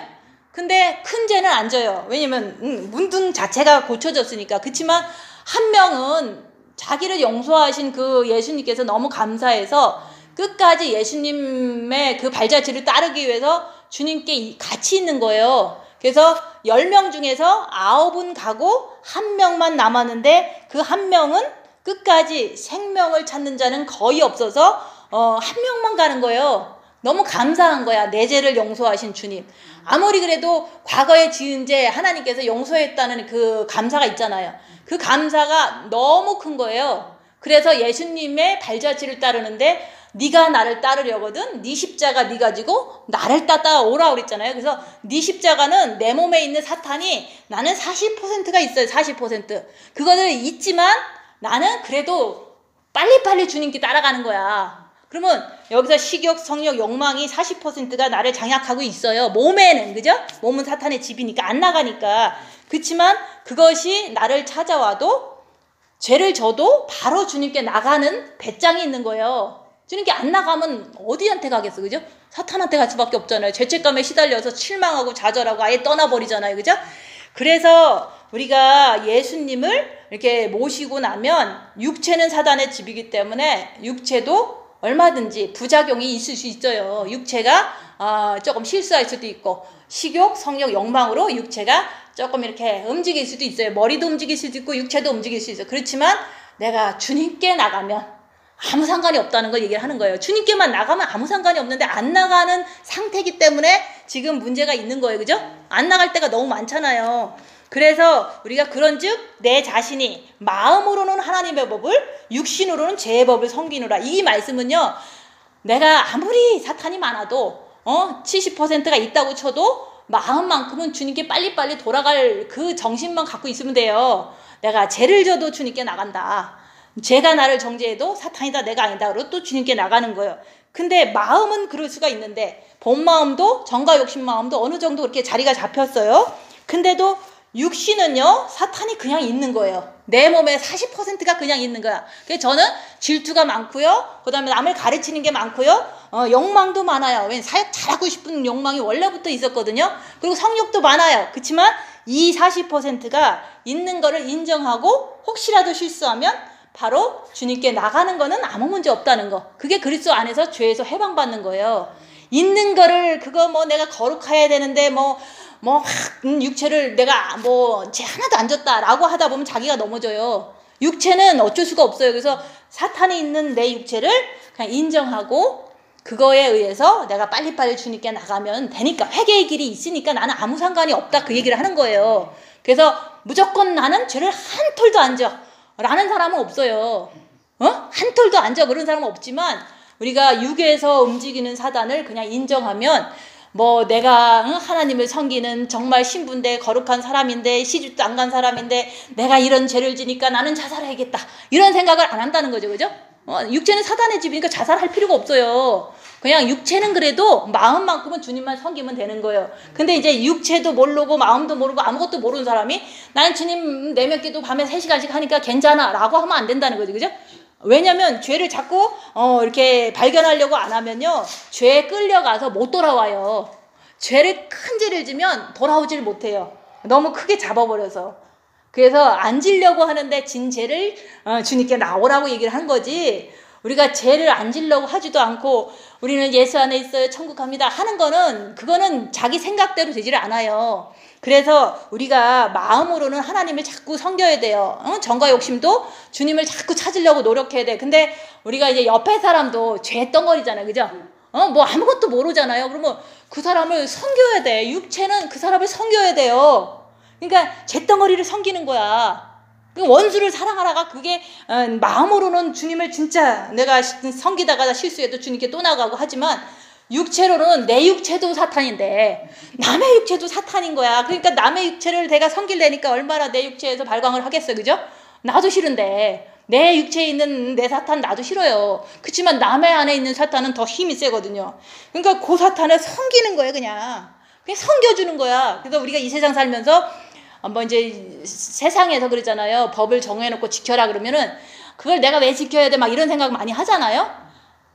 근데 큰 죄는 안 져요. 왜냐면 문둥 자체가 고쳐졌으니까. 그치만 한 명은 자기를 용서하신 그 예수님께서 너무 감사해서 끝까지 예수님의 그 발자취를 따르기 위해서 주님께 같이 있는 거예요. 그래서 10명 중에서 9은 가고 1명만 남았는데 그 1명은 끝까지 생명을 찾는 자는 거의 없어서 1명만 가는 거예요. 너무 감사한 거야. 내 죄를 용서하신 주님. 아무리 그래도 과거에 지은 죄 하나님께서 용서했다는 그 감사가 있잖아요. 그 감사가 너무 큰 거예요. 그래서 예수님의 발자취를 따르는데 네가 나를 따르려거든 네 십자가 네가 지고 나를 따라오라 그랬잖아요. 그래서 네 십자가는 내 몸에 있는 사탄이 나는 40%가 있어요. 40%. 그거를 잊지만 나는 그래도 빨리빨리 주님께 따라가는 거야. 그러면 여기서 식욕, 성욕, 욕망이 40%가 나를 장악하고 있어요. 몸에는, 그죠? 몸은 사탄의 집이니까 안 나가니까. 그렇지만 그것이 나를 찾아와도 죄를 져도 바로 주님께 나가는 배짱이 있는 거예요. 주님께 안 나가면 어디한테 가겠어, 그죠? 사탄한테 갈 수밖에 없잖아요. 죄책감에 시달려서 실망하고 좌절하고 아예 떠나버리잖아요, 그죠? 그래서 우리가 예수님을 이렇게 모시고 나면 육체는 사단의 집이기 때문에 육체도 얼마든지 부작용이 있을 수 있어요. 육체가 조금 실수할 수도 있고 식욕, 성욕, 욕망으로 육체가 조금 이렇게 움직일 수도 있어요. 머리도 움직일 수도 있고 육체도 움직일 수 있어요. 그렇지만 내가 주님께 나가면 아무 상관이 없다는 걸 얘기를 하는 거예요. 주님께만 나가면 아무 상관이 없는데 안 나가는 상태이기 때문에 지금 문제가 있는 거예요. 그죠? 안 나갈 때가 너무 많잖아요. 그래서 우리가 그런즉 내 자신이 마음으로는 하나님의 법을 육신으로는 죄의 법을 섬기노라. 이 말씀은요. 내가 아무리 사탄이 많아도 70%가 있다고 쳐도 마음만큼은 주님께 빨리빨리 돌아갈 그 정신만 갖고 있으면 돼요. 내가 죄를 져도 주님께 나간다. 죄가 나를 정죄해도 사탄이다 내가 아니다. 그리고 또 주님께 나가는 거예요. 근데 마음은 그럴 수가 있는데 본 마음도 정과 욕심 마음도 어느 정도 그렇게 자리가 잡혔어요. 근데도 육신은요 사탄이 그냥 있는 거예요. 내 몸에 40%가 그냥 있는 거야. 그래서 저는 질투가 많고요. 그 다음에 남을 가르치는 게 많고요. 욕망도 많아요. 왜냐면 사역 잘하고 싶은 욕망이 원래부터 있었거든요. 그리고 성욕도 많아요. 그렇지만 이 40%가 있는 거를 인정하고 혹시라도 실수하면 바로 주님께 나가는 거는 아무 문제 없다는 거. 그게 그리스도 안에서 죄에서 해방받는 거예요. 있는 거를 그거 뭐 내가 거룩해야 되는데 뭐 뭐 육체를 내가 뭐 죄 하나도 안 졌다라고 하다 보면 자기가 넘어져요. 육체는 어쩔 수가 없어요. 그래서 사탄이 있는 내 육체를 그냥 인정하고 그거에 의해서 내가 빨리빨리 주님께 나가면 되니까, 회개의 길이 있으니까 나는 아무 상관이 없다, 그 얘기를 하는 거예요. 그래서 무조건 나는 죄를 한 톨도 안 져 라는 사람은 없어요. 한 톨도 안 져 그런 사람은 없지만, 우리가 육에서 움직이는 사단을 그냥 인정하면, 뭐 내가 하나님을 섬기는 정말 신부인데, 거룩한 사람인데, 시집도 안 간 사람인데 내가 이런 죄를 지니까 나는 자살해야겠다, 이런 생각을 안 한다는 거죠. 그죠? 육체는 사단의 집이니까 자살할 필요가 없어요. 그냥 육체는 그래도 마음만큼은 주님만 섬기면 되는 거예요. 근데 이제 육체도 모르고 마음도 모르고 아무것도 모르는 사람이 나는 주님 내몇 기도 밤에 3시간씩 하니까 괜찮아 라고 하면 안 된다는 거죠. 그죠? 왜냐면 죄를 자꾸 이렇게 발견하려고 안 하면요, 죄에 끌려가서 못 돌아와요. 큰 죄를 지면 돌아오질 못해요. 너무 크게 잡아버려서. 그래서 안 지려고 하는데 진 죄를 주님께 나오라고 얘기를 한 거지, 우리가 죄를 안 지려고 하지도 않고 우리는 예수 안에 있어요, 천국 갑니다 하는 거는, 그거는 자기 생각대로 되지를 않아요. 그래서 우리가 마음으로는 하나님을 자꾸 섬겨야 돼요. 정과 욕심도 주님을 자꾸 찾으려고 노력해야 돼. 근데 우리가 이제 옆에 사람도 죄덩어리잖아요. 그죠? 뭐 아무것도 모르잖아요. 그러면 그 사람을 섬겨야 돼. 육체는 그 사람을 섬겨야 돼요. 그러니까 죄덩어리를 섬기는 거야. 원수를 사랑하라가 그게 마음으로는 주님을 진짜 내가 섬기다가 실수해도 주님께 또 나가고 하지만, 육체로는 내 육체도 사탄인데 남의 육체도 사탄인 거야. 그러니까 남의 육체를 내가 섬기려니까 얼마나 내 육체에서 발광을 하겠어. 그죠? 나도 싫은데 내 육체에 있는 내 사탄 나도 싫어요. 그렇지만 남의 안에 있는 사탄은 더 힘이 세거든요. 그러니까 그 사탄을 섬기는 거예요. 그냥 섬겨주는 거야. 그래서 우리가 이 세상 살면서 뭐 이제 세상에서 그러잖아요. 법을 정해놓고 지켜라 그러면은 그걸 내가 왜 지켜야 돼 막 이런 생각 많이 하잖아요.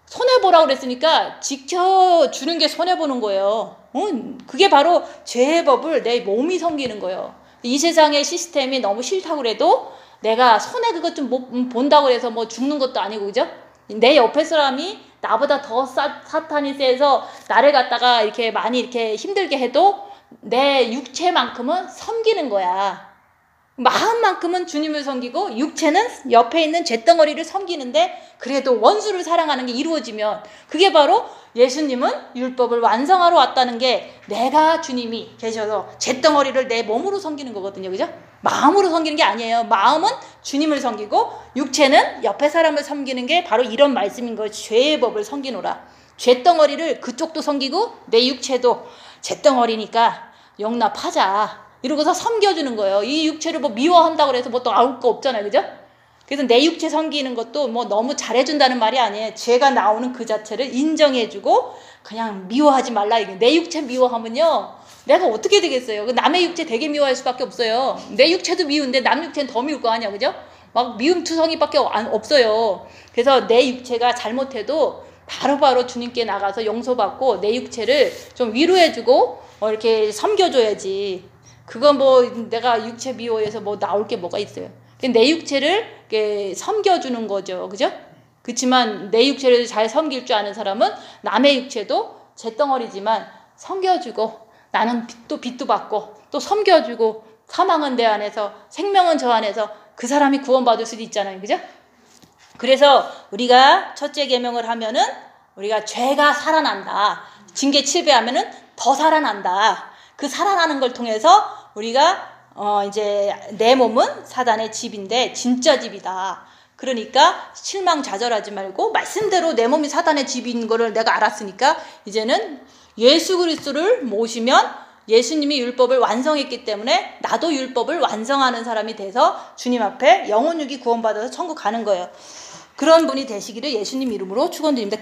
손해보라고 그랬으니까 지켜주는 게 손해보는 거예요. 그게 바로 죄의 법을 내 몸이 섬기는 거예요. 이 세상의 시스템이 너무 싫다고 그래도 내가 손해 그것 좀 본다고 해서 뭐 죽는 것도 아니고, 그죠? 내 옆에 사람이 나보다 더 사탄이 세서 나를 갖다가 이렇게 많이 이렇게 힘들게 해도 내 육체만큼은 섬기는 거야. 마음만큼은 주님을 섬기고 육체는 옆에 있는 잿덩어리를 섬기는데, 그래도 원수를 사랑하는 게 이루어지면 그게 바로 예수님은 율법을 완성하러 왔다는 게, 내가 주님이 계셔서 잿덩어리를 내 몸으로 섬기는 거거든요. 그죠? 마음으로 섬기는 게 아니에요. 마음은 주님을 섬기고 육체는 옆에 사람을 섬기는 게 바로 이런 말씀인 거예요. 죄의 법을 섬기노라. 잿덩어리를 그쪽도 섬기고 내 육체도 잿덩어리니까 용납하자 이러고서 섬겨주는 거예요. 이 육체를 뭐 미워한다고 해서 뭐 또 아울 거 없잖아요. 그죠? 그래서 내 육체 섬기는 것도 뭐 너무 잘해준다는 말이 아니에요. 죄가 나오는 그 자체를 인정해주고 그냥 미워하지 말라. 내 육체 미워하면요, 내가 어떻게 되겠어요? 남의 육체 되게 미워할 수밖에 없어요. 내 육체도 미운데 남 육체는 더 미울 거 아니야. 그죠? 막 미움투성이밖에 없어요. 그래서 내 육체가 잘못해도 바로바로 주님께 나가서 용서받고 내 육체를 좀 위로해주고 이렇게 섬겨줘야지. 그건 뭐 내가 육체 미워해서 뭐 나올 게 뭐가 있어요. 내 육체를 이렇게 섬겨주는 거죠. 그죠? 그렇지만 내 육체를 잘 섬길 줄 아는 사람은 남의 육체도 잿덩어리지만 섬겨주고, 나는 빚도 받고 또 섬겨주고, 사망은 내 안에서 생명은 저 안에서 그 사람이 구원받을 수도 있잖아요. 그죠? 그래서 우리가 첫째 계명을 하면은 우리가 죄가 살아난다. 징계 7배 하면은 더 살아난다. 그 살아나는 걸 통해서 우리가 이제 내 몸은 사단의 집인데 진짜 집이다. 그러니까 실망좌절하지 말고 말씀대로 내 몸이 사단의 집인 거를 내가 알았으니까 이제는 예수 그리스도를 모시면 예수님이 율법을 완성했기 때문에 나도 율법을 완성하는 사람이 돼서 주님 앞에 영혼육이 구원받아서 천국 가는 거예요. 그런 분이 되시기를 예수님 이름으로 축원드립니다.